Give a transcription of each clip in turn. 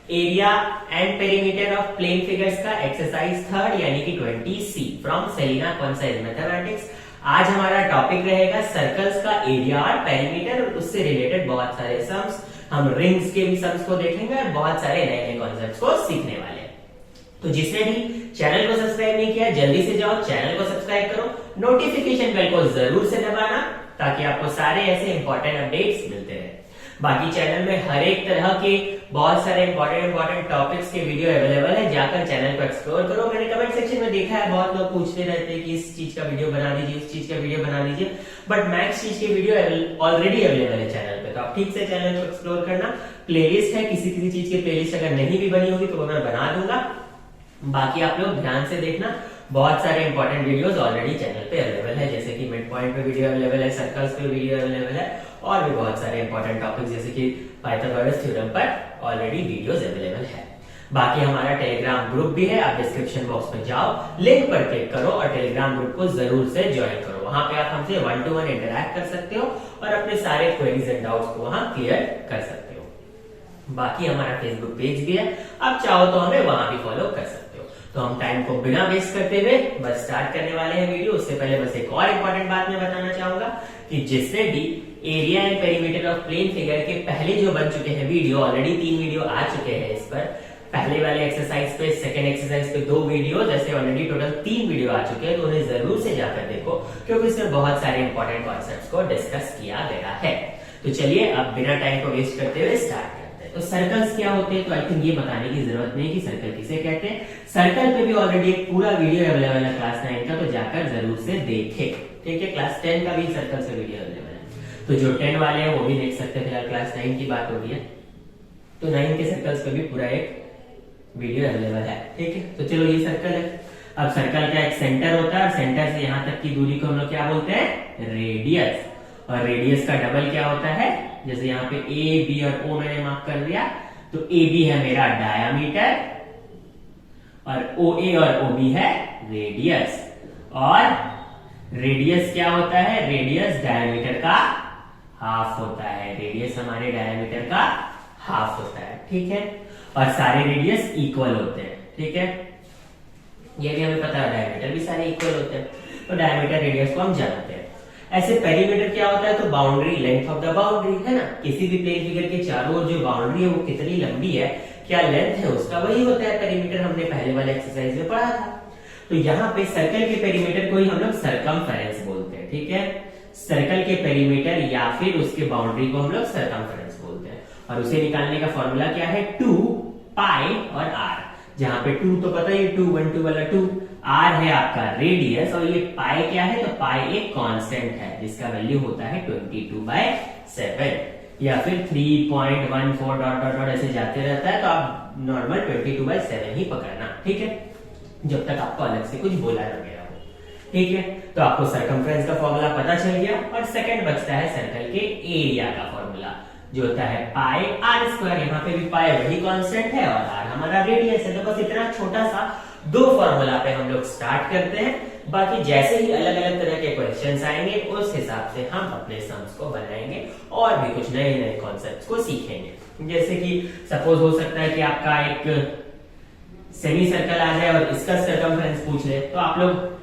Area and perimeter of plane figures का exercise 3 यानी कि 20C from Selina concise mathematics. आज हमारा टॉपिक रहेगा सर्कल्स का एरिया और पेरीमीटर और उससे रिलेटेड बहुत सारे सम्स। हम रिंग्स के भी सम्स को देखेंगे और बहुत सारे नए नए कॉन्सेप्ट्स को सीखने वाले हैं। तो जिसने भी चैनल को सब्सक्राइब नहीं किया जल्दी से जाओ चैनल को सब्सक्राइब करो, नोटिफिकेशन बेल को जरूर से दबाना ताकि आपको सारे ऐसे इंपॉर्टेंट अपडेट्स मिलते रहे। बाकी चैनल में हर एक तरह के बहुत सारे इंपॉर्टेंट टॉपिक्स के वीडियो अवेलेबल है, जाकर चैनल को एक्सप्लोर करो। मैंने कमेंट सेक्शन में देखा है बहुत लोग पूछते रहते हैं कि इस चीज का वीडियो बना दीजिए, इस चीज का वीडियो बना दीजिए, बट मैक्स चीज के वीडियो ऑलरेडी अवेलेबल है चैनल पे, तो आप ठीक से चैनल को एक्सप्लोर करना। प्लेलिस्ट है, किसी किसी चीज की प्लेलिस्ट अगर नहीं भी बनी होगी तो वो मैं बना दूंगा। बाकी आप लोग ध्यान से देखना, बहुत सारे इंपॉर्टेंट वीडियोस ऑलरेडी चैनल पे अवेलेबल है, जैसे कि मिड पॉइंट पे वीडियो अवेलेबल है, सर्कल्स पे वीडियो अवेलेबल है और भी बहुत सारे इंपॉर्टेंट टॉपिक्स जैसे कि पाइथागोरस थ्योरम पर ऑलरेडी वीडियोस अवेलेबल है। बाकी हमारा टेलीग्राम ग्रुप भी है, आप डिस्क्रिप्शन बॉक्स में जाओ, लिंक पर क्लिक करो और टेलीग्राम ग्रुप को जरूर से ज्वाइन करो। वहां पे आप हमसे 1-to-1 इंटरैक्ट कर सकते हो और अपने सारे क्वेरीज एंड डाउट्स को वहां क्लियर कर सकते हो। बाकी हमारा फेसबुक पेज भी है, आप चाहो तो हमें वहां भी फॉलो कर सकते हो। तो हम टाइम को बिना वेस्ट करते हुए बस स्टार्ट करने वाले हैं वीडियो। उससे पहले बस एक और इंपॉर्टेंट बात मैं बताना चाहूंगा कि जिसने भी area and perimeter of plane figure के पहले जो बन चुके हैं वीडियो, ऑलरेडी 3 वीडियो आ चुके हैं इस पर, पहले वाले एक्सरसाइज पे, सेकंड एक्सरसाइज पे 2 वीडियो, जैसे ऑलरेडी टोटल 3 वीडियो आ चुके हैं, तो उन्हें जरूर से जाकर देखो क्योंकि इसमें बहुत सारे इंपॉर्टेंट कॉन्सेप्ट्स को डिस्कस किया गया है। तो चलिए अब बिना टाइम को वेस्ट करते हुए स्टार्ट करते हैं। तो सर्कल्स क्या होते हैं, तो आई थिंक ये बताने की जरूरत नहीं कि सर्कल किसे कहते हैं। सर्कल पे भी ऑलरेडी एक पूरा वीडियो अवेलेबल है क्लास 9 का, तो जाकर जरूर से देखे। ठीक है, क्लास 10 का भी सर्कल से वीडियो अवेलेबल है, तो जो 10 वाले हैं वो भी देख सकते हैं। फिलहाल क्लास 9 की बात हो रही है, तो 9 के सर्कल्स पे भी पूरा एक वीडियो अवेलेबल है। ठीक है, तो चलो ये सर्कल है। अब सर्कल का एक सेंटर होता है और सेंटर से यहां तक की दूरी को हम लोग क्या बोलते हैं, रेडियस। और रेडियस का डबल क्या होता है, जैसे यहाँ पे ए बी और ओ मैंने मार्क कर दिया, तो ए बी है मेरा डायामीटर और ओ ए और ओ बी है रेडियस। और रेडियस क्या होता है, रेडियस डायामीटर का हाफ होता है। रेडियस हमारे डायामीटर का हाफ होता है। ठीक है, और सारे रेडियस इक्वल होते हैं। ठीक है, ये भी हमें पता है, डायमीटर भी सारे इक्वल होते हैं, तो डायमीटर रेडियस को हम जानते हैं। ऐसे पेरीमीटर क्या होता है, तो boundary, length of the boundary है ना, किसी भी प्लेन फिगर के चारों ओर जो बाउंड्री है वो कितनी लंबी है, क्या लेंथ है उसका, वही होता है पेरीमीटर। हमने पहले वाले एक्सरसाइज में पढ़ा था। तो यहाँ पे सर्कल के पेरीमीटर को ही हम लोग सरकमफेरेंस बोलते हैं। ठीक है, सर्कल के पेरीमीटर या फिर उसके बाउंड्री को हम लोग सरकमफेरेंस बोलते हैं। और उसे निकालने का फॉर्मूला क्या है, 2 पाई और आर। जहां पे 2 तो पता ही, 2 1 2 वाला 2, आर है आपका रेडियस और ये पाई क्या है, तो पाई एक कांस्टेंट है जिसका वैल्यू होता है 22/7 या फिर 3.14 डॉट डॉट डॉट ऐसे जाते रहता है, तो आप नॉर्मल 22/7 ही पकड़ना। ठीक है, जब तक आपको अलग से कुछ बोला ना गया हो। ठीक है, तो आपको सर्कमफ्रेंस का फॉर्मूला पता चल गया। और सेकंड बचता है सर्कल के एरिया का फॉर्मूला, जो होता है पाई आर स्क्वायर। यहाँ पे भी पाई वही कांस्टेंट है और आर हमारा रेडियस है। तो बस इतना छोटा सा 2 फॉर्मूला पे हम लोग स्टार्ट करते हैं। बाकी जैसे ही अलग अलग तरह के क्वेश्चंस आएंगे उस हिसाब से हम अपने सम्स को बनाएंगे और भी कुछ नए नए कॉन्सेप्ट्स को सीखेंगे। जैसे कि सपोज हो सकता है कि आपका एक सेमी सर्कल आ जाए और इसका सर्कमफ्रेंस पूछ ले, तो आप लोग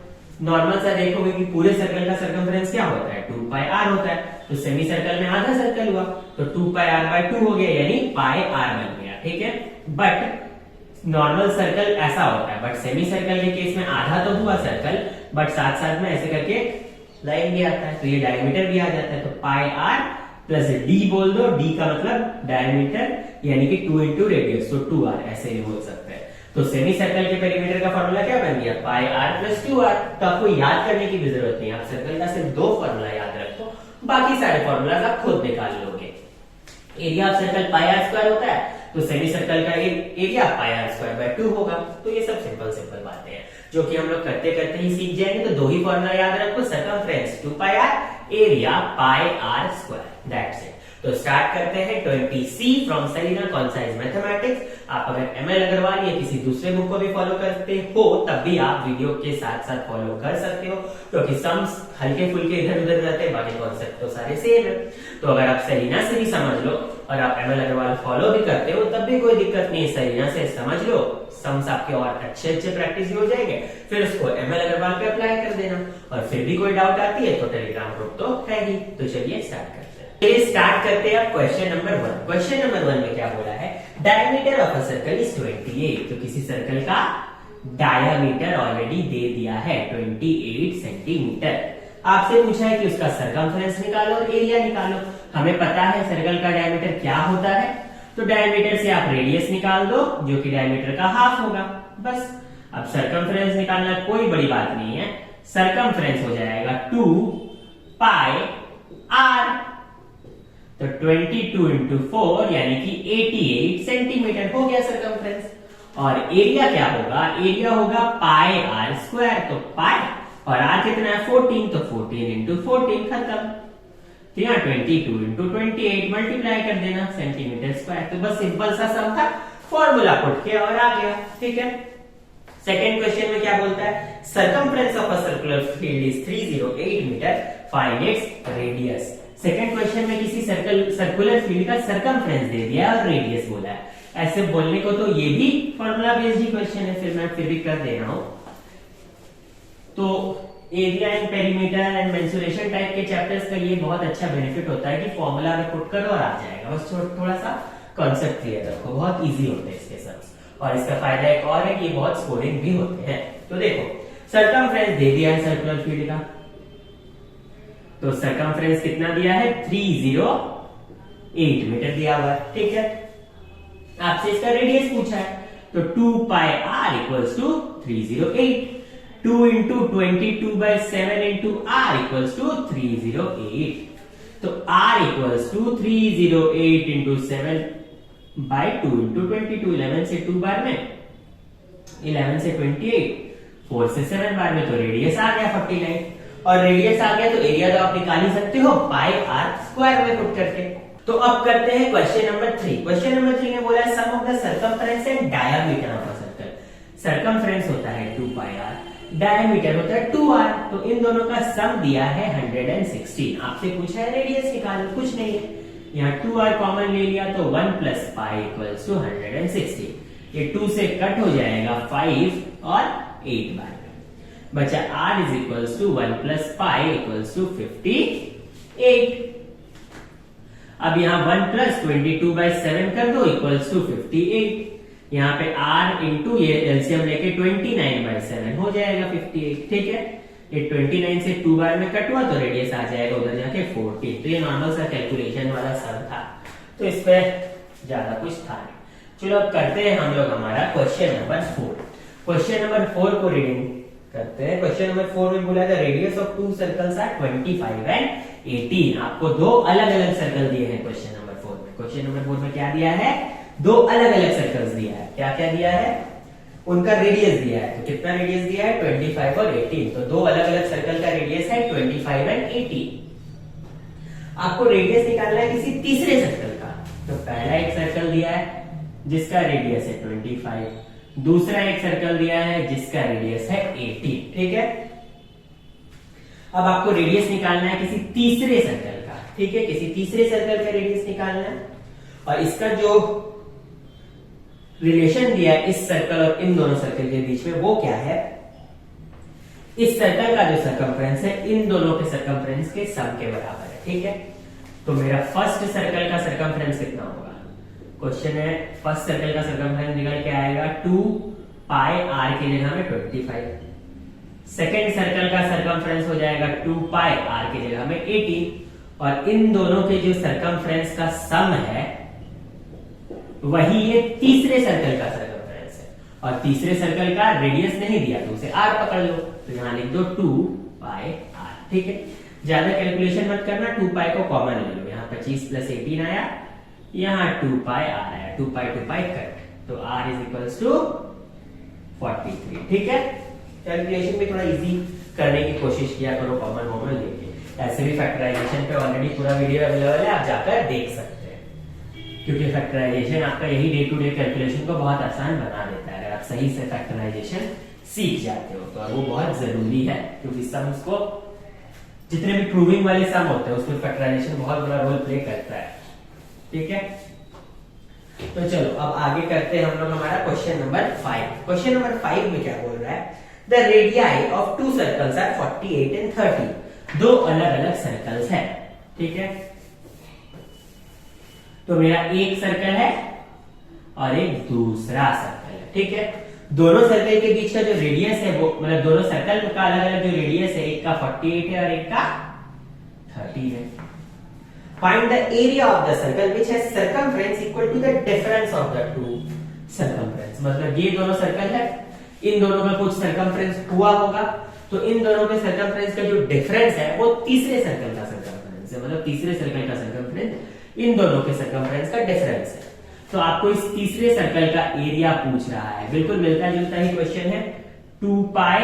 नॉर्मल सा देखोगे कि पूरे सर्कल का सर्कमफ्रेंस क्या होता है, 2 पाई आर होता है। तो सेमी सर्कल में आधा सर्कल हुआ तो 2 पाई आर बाय 2 हो गया, यानी पाई आर बन गया। ठीक है, बट नॉर्मल सर्कल ऐसा होता है, बट सेमी सर्कल के केस में आधा तो हुआ सर्कल, बट साथ साथ में ऐसे करके लाइन भी आता है, तो ये डायमीटर भी आ जाता है। तो पाई आर प्लस डी बोल दो, डी का मतलब डायमीटर यानी कि 2 इंटू रेडियस, तो 2r ऐसे ही बोल सकते हैं। तो सेमी सर्कल के पेरीमीटर का फॉर्मूला क्या बन गया, पाई आर प्लस 2r। तो आपको याद करने की भी जरूरत नहीं, आप सर्कल का सिर्फ 2 फॉर्मूला याद रखो, बाकी सारे फॉर्मूलाज आप खुद निकाल लोगे। Area of circle pi are square होता है, तो सेमी सर्कल का area pi are square by 2 होगा। तो ये सब सिंपल बातें हैं जो कि हम लोग करते करते ही सीख जाएंगे। तो 2 ही फॉर्मूला याद रखो, circumference 2 pi r, area pi are square, that's it. तो स्टार्ट करते हैं 20C from Selina concise mathematics. आप अगर ML अग्रवाल या किसी दूसरे बुक को भी फॉलो करते हो तब भी आप वीडियो के साथ साथ फॉलो कर सकते हो, क्योंकि सम्स हल्के फुल्के इधर उधर रहते हैं, बाकी कॉन्सेप्ट तो सारे सेम है। तो अगर आप सेलिना से भी समझ लो और आप एमएल अग्रवाल फॉलो भी करते हो तब भी कोई दिक्कत नहीं है, सही से समझ लो, सम्स आपके और अच्छे प्रैक्टिस भी हो जाएंगे, फिर उसको एमएल अग्रवाल पे अप्लाई कर देना। और फिर भी कोई डाउट आती है तो टेलीग्राम ग्रुप तो है ही। तो चलिए स्टार्ट करते हैं। चलिए स्टार्ट करते हैं क्वेश्चन नंबर 1। क्वेश्चन नंबर 1 में क्या बोला है, diameter of a circle is 28। तो किसी सर्कल का डायमीटर ऑलरेडी दे दिया है 28 सेंटीमीटर। आपसे पूछा है कि उसका सरकमफ्रेंस निकालो और एरिया निकालो। हमें पता है सर्कल का डायमीटर क्या होता है, तो डायमीटर से आप रेडियस निकाल दो जो कि डायमीटर का हाफ होगा, बस। अब सरकमफ्रेंस निकालना कोई बड़ी बात नहीं है, सरकमफ्रेंस हो जाएगा 2 पाई आर। तो 22 इंटू 4 यानी कि 88 सेंटीमीटर हो गया सरकमफ्रेंस। और एरिया क्या होगा, एरिया होगा पाई आर स्क्वायर। तो पाई और आर कितना है 14, तो 14 इंटू 14 खत्म। तो यहाँ 22 इंटू 28 मल्टीप्लाई कर देना सेंटीमीटर स्क्वायर। तो बस सिंपल सा सम था, फॉर्मूला पुट किया और आ गया, ठीक है। सेकेंड क्वेश्चन में क्या बोलता है, circumference of a circular field is 308 metre, find its radius. Second question में किसी सर्कुलर फील्ड का सरकमफ्रेंस दे दिया और रेडियस बोला है। ऐसे बोलने को तो ये भी फॉर्मूला बेस्ड ही क्वेश्चन है, फिर मैं फिर भी कर दे रहा हूं। तो area and perimeter and mensuration type के चैप्टर्स का ये बहुत अच्छा बेनिफिट होता है कि फॉर्मूला में पुट करो और आ जाएगा, बस थोड़ा सा कॉन्सेप्ट क्लियर रखो, बहुत इजी होते हैं इसके सम्स। और इसका फायदा एक और है कि ये बहुत स्कोरिंग भी होते हैं। तो देखो सरकमफ्रेंस दे दिया है सर्कुलर फील्ड का, तो सरकमफ्रेंस कितना दिया है 308 मीटर दिया हुआ है, ठीक है। आपसे इसका रेडियस पूछा है, तो 2 pi r equals to 308। 2 into 22/7 into r equals to 308। तो r equals to 308 into 7/2 into 22। 11 से 2 बार में 11 से 28, 4 से 7 बार में, तो रेडियस आ गया 49। और रेडियस आ गया तो एरिया तो आप निकाल ही सकते हो पाई आर स्क्वायर में पुट करके। तो अब करते हैं क्वेश्चन नंबर 3। क्वेश्चन नंबर 3 में बोला है sum of the circumference and diameter of a circle. Circumference होता है 2 पाई आर, डायमीटर होता है 2r, तो इन दोनों का सम दिया है 116। आपसे पूछा है रेडियस निकालो, कुछ नहीं है, यहाँ 2r कॉमन ले लिया तो 1 प्लस पाई इक्वल्स टू 116। ये 2 से कट हो जाएगा 5 और 8 बार में, बचा r is equals to 1 plus pi equals to 58। अब यहाँ 1 प्लस 22/7 कर दो इक्वल्स टू 58। यहाँ पे r इंटू ये एलसीएम लेके 29/7 हो जाएगा 58, ठीक है। ये 29 से 2 बार में कट हुआ तो रेडियस आ जाएगा उधर जाके 14। तो ये नॉर्मल सा कैलकुलेशन वाला सम था, तो इस पे ज्यादा कुछ था नहीं। चलो अब करते हैं हम लोग हमारा क्वेश्चन नंबर 4। क्वेश्चन नंबर 4 को रीडिंग करते हैं। क्वेश्चन नंबर 4 में बोला था radius of 2 circles are 25 and 18। आपको दो अलग अलग सर्कल दिए हैं क्वेश्चन नंबर 4 में। क्वेश्चन नंबर 4 में क्या दिया है, दो अलग अलग सर्कल्स दिया है। क्या क्या दिया है, उनका रेडियस दिया है। तो कितना रेडियस दिया है 25 और 18। तो दो अलग अलग सर्कल का रेडियस है 25 एंड 18। आपको रेडियस निकालना है किसी तीसरे सर्कल का। तो पहला एक सर्कल दिया है जिसका रेडियस है 25, दूसरा एक सर्कल दिया है जिसका रेडियस है 18, ठीक है। अब आपको रेडियस निकालना है किसी तीसरे सर्कल का, ठीक है, किसी तीसरे सर्कल का रेडियस निकालना है। और इसका जो रिलेशन दिया है इस सर्कल और इन दोनों सर्कल के बीच में वो क्या है, इस सर्कल का जो सरकमफ्रेंस है इन दोनों के सरकमफ्रेंस के सम के बराबर है, ठीक है। तो मेरा फर्स्ट सर्कल का सरकमफ्रेंस कितना होगा, क्वेश्चन है फर्स्ट सर्कल का सरकमफ्रेंस निकल के आएगा 2 पाई आर की जगह में 25। सेकेंड सर्कल का सरकमफ्रेंस हो जाएगा 2 पाई आर की जगह में 18। और इन दोनों के जो सरकमफ्रेंस का सम है वही ये तीसरे सर्कल का सरकमफ्रेंस है। और तीसरे सर्कल का रेडियस नहीं दिया तो उसे आर पकड़ लो, तो यहां लिख दो 2 पाई आर, ठीक है। ज्यादा कैलकुलेशन मत करना, 2 पाई को कॉमन ले लो, यहाँ 25 प्लस 18 आया, यहाँ 2 पाई आर आया, 2 पाई कट, तो आर इज इक्वल्स टू 43, ठीक है। कैलकुलेशन में थोड़ा इजी करने की कोशिश किया करो, कॉमन लेके। ऐसे भी फैक्टराइजेशन पे ऑलरेडी पूरा वीडियो अवेलेबल है, आप जाकर देख सकते हैं, क्योंकि फैक्टराइजेशन आपका यही डे टू डे कैलकुलेशन को बहुत आसान बना देता है अगर आप सही से फैक्टराइजेशन सीख जाते हो तो। और वो बहुत जरूरी है क्योंकि सम्स को, जितने भी प्रूविंग वाले सम होते हैं उसमें फैक्टराइजेशन बहुत बड़ा रोल प्ले करता है। ठीक है, तो चलो अब आगे करते हैं हम लोग हमारा क्वेश्चन नंबर 5। क्वेश्चन नंबर 5 में क्या बोल रहा है, the radii of two circles are 48 and 30। दो अलग अलग सर्कल्स है, ठीक है। तो मेरा एक सर्कल है और एक दूसरा सर्कल है, ठीक है। दोनों सर्कल के बीच का जो रेडियस है वो मतलब दोनों सर्कल का अलग अलग जो रेडियस है, एक का 48 है और एक का 30 है। Find the area of the circle which has circumference equal to the difference of the two circumference. मतलब ये दोनों सर्कल है, इन दोनों में कुछ सर्कमफ्रेंस हुआ होगा, तो इन दोनों के सर्कमफ्रेंस का जो डिफरेंस है वो तीसरे सर्कल का सर्कमफ्रेंस है। मतलब तीसरे सर्कल का सर्कमफ्रेंस इन दोनों के सर्कमफ्रेंस का डिफरेंस है। तो आपको इस तीसरे सर्कल का एरिया पूछ रहा है, बिल्कुल मिलता जुलता ही क्वेश्चन है। 2 पाई,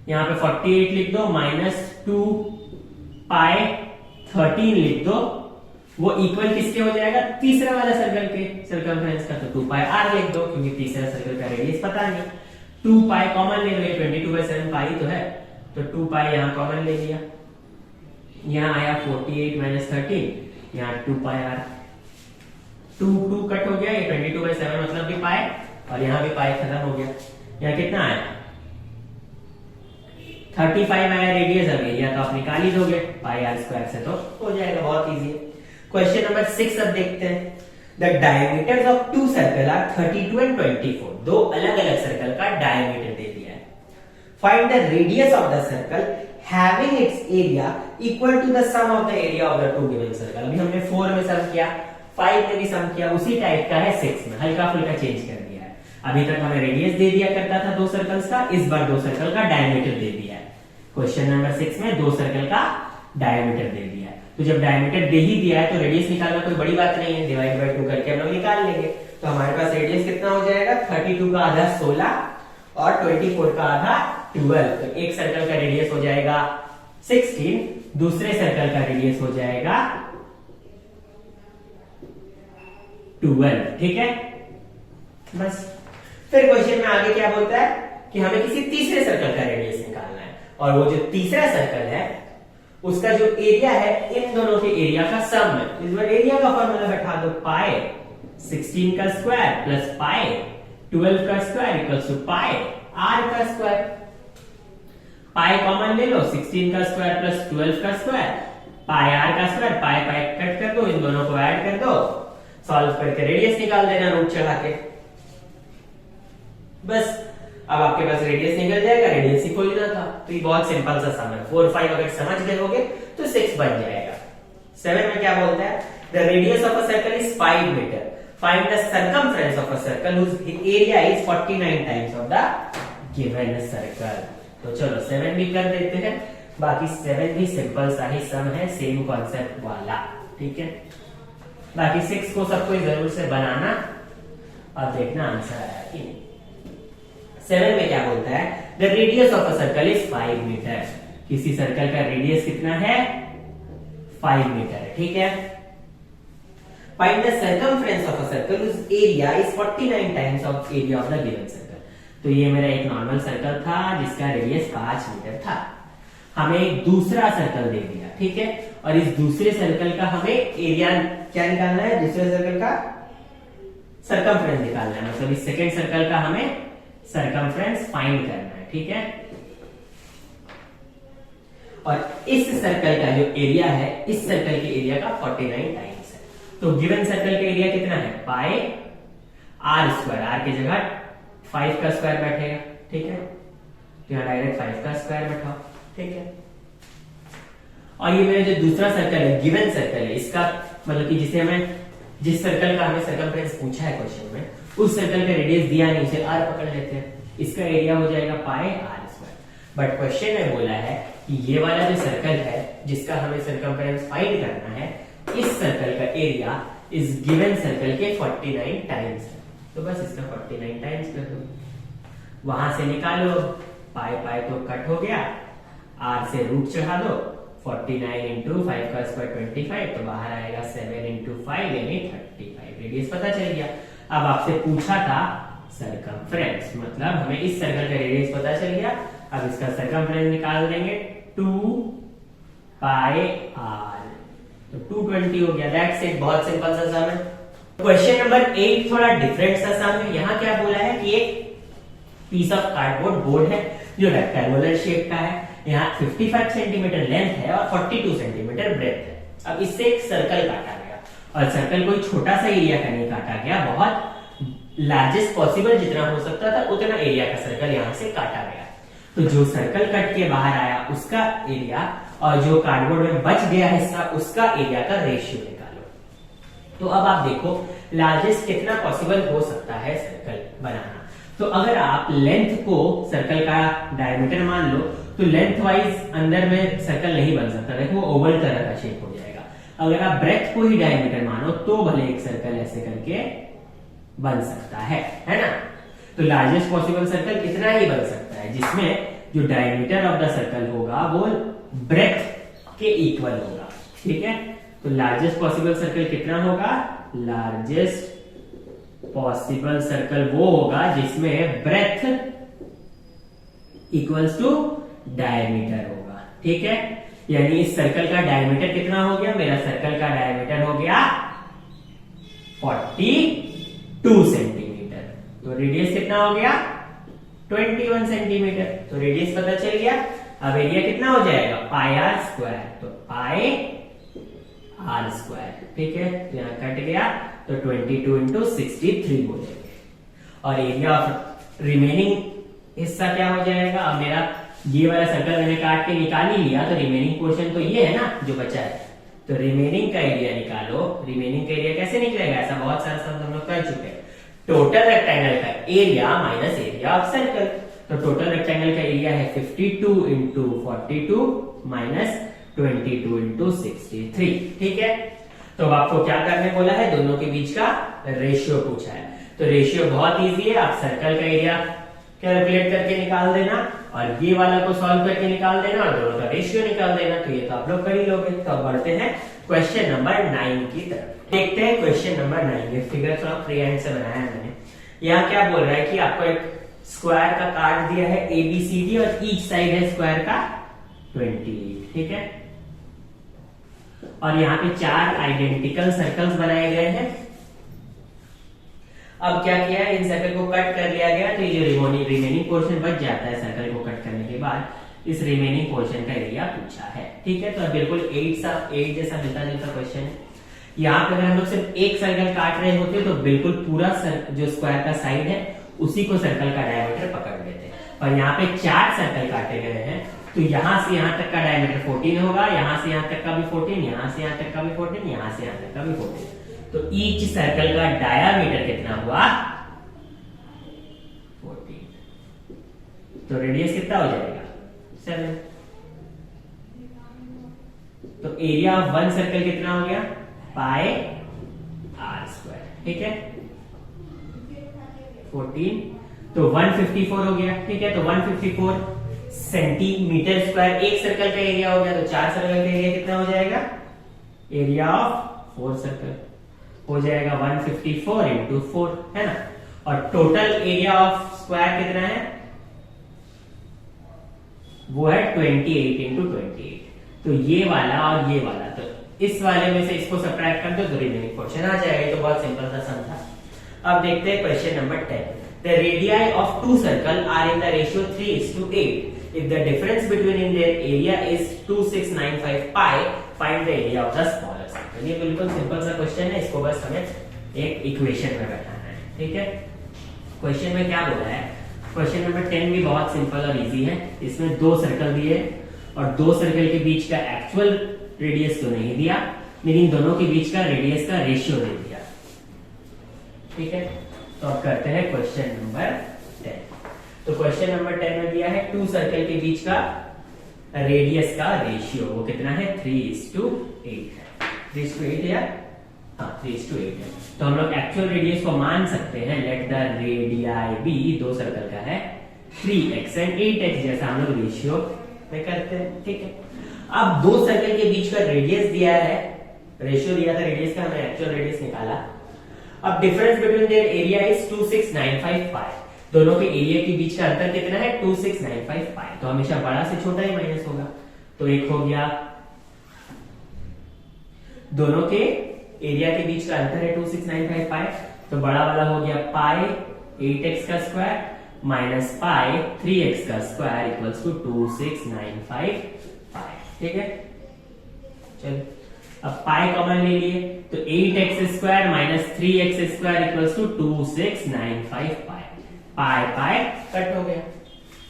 यहां पे 48 लिख दो, माइनस 2 पाई 13 लिख दो, वो इक्वल किसके हो जाएगा, तीसरा वाला सर्कल के सर्कमफ्रेंस का। तो 2 पाई r लिख दो, क्योंकि तीसरा सर्कल का रेडियस पता नहीं। 2 पाई कॉमन ले लो, 22/7 पाई तो है, तो 2 पाई यहां कॉमन ले लिया, यहां आया 48 माइनस 13, यहां 2 पाई r, 2 कट हो गया, ये 22/7 मतलब भी पाई, और यहां भी पाई खत्म हो गया। यहां कितना आया, 35 आया रेडियस। अब एरिया तो आप निकाल ही दोगे पाई r स्क्वायर से, तो हो जाएगा, बहुत इजी है। क्वेश्चन नंबर 6 अब देखते हैं। The diameters of two circle are 32 and 24। दो अलग अलग सर्कल का डायमीटर दे दिया है। Find the radius of the circle having its area equal to the sum of the area of the two given circle. अभी हमने 4 में सम किया, 5 में भी सम किया, उसी टाइप का है 6 में, हल्का फुल्का चेंज कर दिया है। अभी तक हमें रेडियस दे दिया करता था दो सर्कल्स का, इस बार दो सर्कल का डायमीटर दे दिया है। क्वेश्चन नंबर 6 में दो सर्कल का डायमीटर दे दिया है। तो जब डायमीटर दे ही दिया है तो रेडियस निकालना कोई बड़ी बात नहीं है, डिवाइड बाय 2 करके हम लोग निकाल लेंगे। तो हमारे पास रेडियस कितना हो जाएगा, 32 का आधा 16 और 24 का आधा 12। तो एक सर्कल का रेडियस हो जाएगा 16, दूसरे सर्कल का रेडियस हो जाएगा 12, ठीक है। बस फिर क्वेश्चन में आगे क्या बोलता है कि हमें किसी तीसरे सर्कल का रेडियस निकालना है, और वो जो तीसरा सर्कल है उसका जो एरिया है इन दोनों के एरिया का सम है। इस बार एरिया का फॉर्मूला बैठा दो, पाई 16 का स्क्वायर प्लस पाई 12 का square equals to pi r का स्क्वायर। पाई कॉमन ले लो, 16 का स्क्वायर प्लस 12 का स्क्वायर, पाई r का स्क्वायर, पाई पाई कट कर दो, इन दोनों को ऐड कर दो, सॉल्व करके रेडियस निकाल देना रूट चढ़ा के। बस अब आपके पास रेडियस निकल जाएगा, रेडियस ही खोलना था। तो ये बहुत सिंपल सा सम है। 4 5 अगर समझ गए होगे तो 6 बन जाएगा। 7 में क्या बोलता है, the radius of a circle is 5 metre. Find the circumference of a circle whose area is 49 times of the given circle. तो चलो 7 भी कर देते हैं, बाकी 7 भी सिंपल सा ही सम है, सेम कॉन्सेप्ट वाला, ठीक है। बाकी 6 को सबको जरूर से बनाना और देखना आंसर आया कि नहीं। 7 में क्या बोलता है, the radius of a circle is 5 metre. किसी सर्कल का रेडियस कितना है, 5 मीटर है, ठीक है। Find the circumference of a circle whose area is 49 times of area of the given circle. तो ये मेरा एक नॉर्मल सर्कल था जिसका रेडियस 5 मीटर था। हमें एक दूसरा सर्कल दे दिया, ठीक है, और इस दूसरे सर्कल का हमें एरिया क्या निकालना है, दूसरे सर्कल का सर्कमफ्रेंस निकालना है। मतलब इस सेकेंड सर्कल का हमें सर्कमफ्रेंस फाइंड करना है, ठीक है। और इस सर्कल का जो एरिया है, इस सर्कल के एरिया का 49 टाइम्स है। तो गिवन सर्कल का एरिया कितना है, पाई r स्क्वायर, r की जगह 5 का स्क्वायर बैठेगा, ठीक है। तो यहां डायरेक्ट 5 का स्क्वायर बैठाओ, ठीक है। और ये मेरा जो दूसरा सर्कल है, गिवन सर्कल है, इसका मतलब कि जिसे हमें जिस सर्कल का हमें सर्कमफ्रेंस पूछा है क्वेश्चन में, उस सर्कल का रेडियस दिया नहीं, उसे r पकड़ लेते हैं, इसका एरिया हो जाएगा पाई r स्क्वायर। बट क्वेश्चन में बोला है कि ये वाला जो सर्कल है जिसका हमें सर्कमफ्रेंस फाइंड करना है, इस सर्कल का एरिया इस गिवन सर्कल के 49 टाइम्स है। तो बस इसका 49 टाइम्स कर दो, वहां से निकालो, पाई पाई तो कट हो गया, r से रूट चढ़ा दो, 49 इंटू 5 का स्क्वायर 25, तो बाहर आएगा 7 इंटू 5 यानी 35। रेडियस पता चल गया। अब आपसे पूछा था सर्कमफ्रेंस, मतलब हमें इस सर्कल का रेडियस पता चल गया। अब इसका सर्कमफ्रेंस निकाल देंगे, 2 पाई r। तो तो 220 हो गया। दैट्स इट, बहुत सिंपल सा सम है। क्वेश्चन नंबर 8 थोड़ा डिफरेंट सा सम है। यहाँ क्या बोला है कि एक पीस ऑफ कार्डबोर्ड बोर्ड है जो रेक्टेंगुलर शेप का है। यहाँ 55 सेंटीमीटर लेंथ है और 42 सेंटीमीटर ब्रेथ है। अब इससे एक सर्कल काटा गया और सर्कल कोई छोटा सा एरिया का नहीं काटा गया, बहुत लार्जेस्ट पॉसिबल जितना हो सकता था उतना एरिया का सर्कल यहाँ से काटा गया। तो जो सर्कल कट के बाहर आया उसका एरिया और जो कार्डबोर्ड में बच गया हिस्सा उसका एरिया का रेशियो निकालो। तो अब आप देखो लार्जेस्ट कितना पॉसिबल हो सकता है सर्कल बनाना। तो अगर आप लेंथ को सर्कल का डायमीटर मान लो तो लेंथ वाइज अंदर में सर्कल नहीं बन सकता, देखो ओवल तरह का शेप हो जाएगा। अगर आप ब्रेथ को ही डायमीटर मानो तो भले एक सर्कल ऐसे करके बन सकता है ना। तो लार्जेस्ट पॉसिबल सर्कल इतना ही बन सकता है जिसमें जो डायमीटर ऑफ द सर्कल होगा वो ब्रेथ के इक्वल होगा। ठीक है, तो लार्जेस्ट पॉसिबल सर्कल कितना होगा? लार्जेस्ट पॉसिबल सर्कल वो होगा जिसमें ब्रेथ इक्वल्स टू डायमीटर होगा। ठीक है, यानी इस सर्कल का डायमीटर कितना हो गया? मेरा सर्कल का डायमीटर हो गया 42 सेंटीमीटर। तो रेडियस कितना हो गया? 21 सेंटीमीटर। तो रेडियस पता चल गया। अब एरिया कितना हो जाएगा? पाई आर स्क्वायर। तो पाई आर स्क्वायर। ठीक है, तो यहां कट गया तो 22 इंटू 63 हो जाएगा। और एरिया ऑफ रिमेनिंग हिस्सा क्या हो जाएगा? अब मेरा ये वाला सर्कल मैंने काट के निकाल ही लिया, तो रिमेनिंग पोर्शन तो ये है ना जो बचा है। तो रिमेनिंग का एरिया निकालो। रिमेनिंग का एरिया कैसे निकलेगा? ऐसा बहुत सारा शब्द हम लोग कर चुके हैं। टोटल रेक्टेंगल का area minus area of circle. तो टोटल रेक्टेंगल का एरिया है 52 इंटू 42 माइनस 22 इंटू 63। ठीक है, तो अब आपको क्या करने बोला है? दोनों के बीच का रेशियो पूछा है। तो रेशियो बहुत इजी है, आप सर्कल का एरिया कैलकुलेट करके निकाल देना और ये वाला को सॉल्व करके निकाल देना और दोनों का रेशियो निकाल देना। तो ये तो आप लोग कर ही लोगे। तो अब बढ़ते हैं क्वेश्चन नंबर 9 की तरफ। देखते हैं क्वेश्चन नंबर 9। ये फिगर थोड़ा फ्री हैंड से बनाया है मैंने। यहाँ क्या बोल रहा है कि आपको एक स्क्वायर का कार्ड दिया है ABCD और ईच साइड है स्क्वायर का 28। ठीक है, और यहाँ पे 4 आइडेंटिकल सर्कल्स बनाए गए हैं। अब क्या किया है? इन सर्कल को कट कर लिया गया। तो ये जो रिमेनिंग पोर्शन बच जाता है सर्कल को कट करने के बाद, इस रिमेनिंग पोर्शन का एरिया पूछा है। ठीक है, तो अब बिल्कुल 8 जैसा मिलता जुलता क्वेश्चन है। यहाँ पे अगर हम लोग सिर्फ एक सर्कल काट रहे होते तो बिल्कुल पूरा जो स्क्वायर का साइड है उसी को सर्कल का डायमीटर पकड़ लेते। पर यहाँ पे 4 सर्कल काटे गए हैं तो यहां से यहां तक का डायमीटर 14 होगा, यहां से यहां तक का भी 14, यहां से यहां तक का भी 14, यहां से यहां तक का भी 14। तो ईच सर्कल का डायामीटर कितना हुआ? 14। तो रेडियस कितना हो जाएगा? 7। तो एरिया ऑफ वन सर्कल कितना हो गया? पाई आर स्क्वायर। ठीक है, 14 तो 154 हो गया। ठीक है, तो 154 सेंटीमीटर स्क्वायर एक सर्कल का एरिया हो गया। तो 4 सर्कल का एरिया कितना हो जाएगा? एरिया ऑफ 4 सर्कल हो जाएगा 154 इंटू 4, है ना। और टोटल एरिया ऑफ स्क्वायर कितना है? वो है 28 इंटू 28। तो ये वाला और ये वाला, तो इस वाले में से इसको सब्ट्रैक्ट कर दो तो रिमेनिंग पोर्शन आ जाएगा। तो बहुत सिंपल सा सम था। अब देखते हैं question number 10। The radii of 2 circles are in the ratio 3:8. If the difference between in their area is 2695 pi, find the area of the smaller circle. ये बिल्कुल सिंपल सा क्वेश्चन है, इसको बस हमें एक इक्वेशन में बैठाना है। ठीक है, क्वेश्चन में क्या बोला है? क्वेश्चन नंबर 10 भी बहुत सिंपल और इजी है। इसमें 2 सर्कल दिए और 2 सर्कल के बीच का एक्चुअल रेडियस तो नहीं दिया, लेकिन दोनों के बीच का रेडियस का रेशियो दे दिया। ठीक है, तो अब करते हैं क्वेश्चन नंबर 10। तो क्वेश्चन नंबर 10 में दिया है 2 सर्कल के बीच का रेडियस का रेशियो, वो कितना है? 3:8 है। 3:8 या हाँ 3:8 है। तो हम लोग एक्चुअल रेडियस को मान सकते हैं। Let the radii be, 2 circle का है 3x एंड 8x, जैसा हम लोग रेशियो में करते हैं। ठीक है, अब 2 सर्कल के बीच का रेडियस दिया है, रेशियो दिया था रेडियस का, हमने एक्चुअल रेडियस निकाला। अब difference between their area is 2695 पाई। दोनों के एरिया के बीच का अंतर कितना है? 2695 पाई। तो हमेशा बड़ा से छोटा ही माइनस होगा। तो एक हो गया दोनों के एरिया के बीच का अंतर है 2695 पाई, तो बड़ा वाला हो गया पाई 8x का स्क्वायर माइनस पाई 3x का स्क्वायर इक्वल्स टू 2695 पाई। ठीक है, चलो अब पाई कॉमन ले लिए तो 8x square minus 3x square equals to 2695 pi. Pi pi cut हो गया।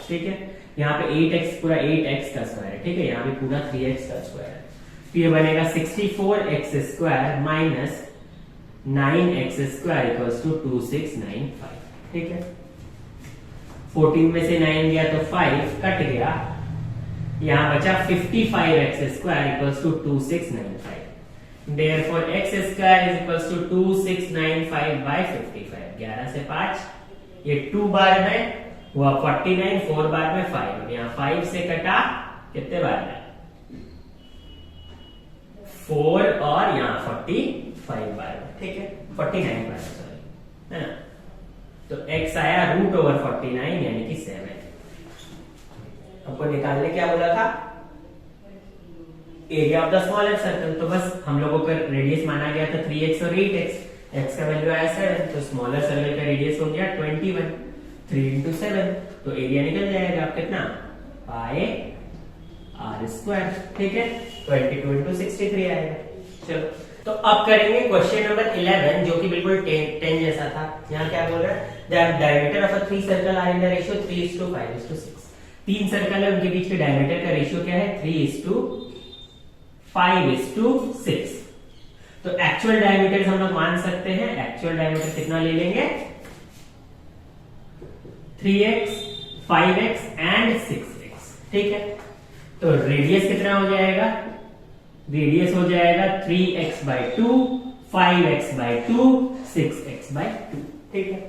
ठीक है, यहाँ पे 8x पूरा 8x का स्क्वायर है। ठीक है, यहाँ पे पूरा 3x का स्क्वायर है, तो ये बनेगा 64x square minus 9x square equals to 2695। ठीक है, 14 में से 9 गया तो 5 कट गया, यहाँ बचा 55x square equals to 2695। Therefore x square is equals to 2695 by 55। 11 से 5 ये 2 बार में हुआ 49, 4 बार में 5, यहाँ 5 से कटा कितने बार में 4 और यहाँ 45 बार में। ठीक है, 49 बार सॉरी, है ना। तो x आया √49 यानी कि 7। आपको निकालने क्या बोला था, area of the smaller circle. तो बस हम लोगों का रेडियस माना गया था 3x और 8x, x का वैल्यू आया 7, तो स्मॉलर सर्कल का रेडियस हो गया 21। 3 into 7 तो एरिया निकल जाएगा कितना, पाई r स्क्वायर। ठीक है, 22 into 63 आएगा। चलो तो अब करेंगे क्वेश्चन नंबर 11 जो कि बिल्कुल 10 जैसा था। यहाँ क्या बोल रहा है, the diameter of a 3 circle are in the ratio 3:5:6। 3 circle है, उनके बीच के डायमीटर का रेशियो क्या है 3:5:6। तो एक्चुअल डायमीटर हम लोग मान सकते हैं, एक्चुअल डायमीटर कितना ले लेंगे 3x 5x एंड 6x। ठीक है, तो रेडियस कितना हो जाएगा, रेडियस हो जाएगा 3x/2 5x/2 6x/2। ठीक है,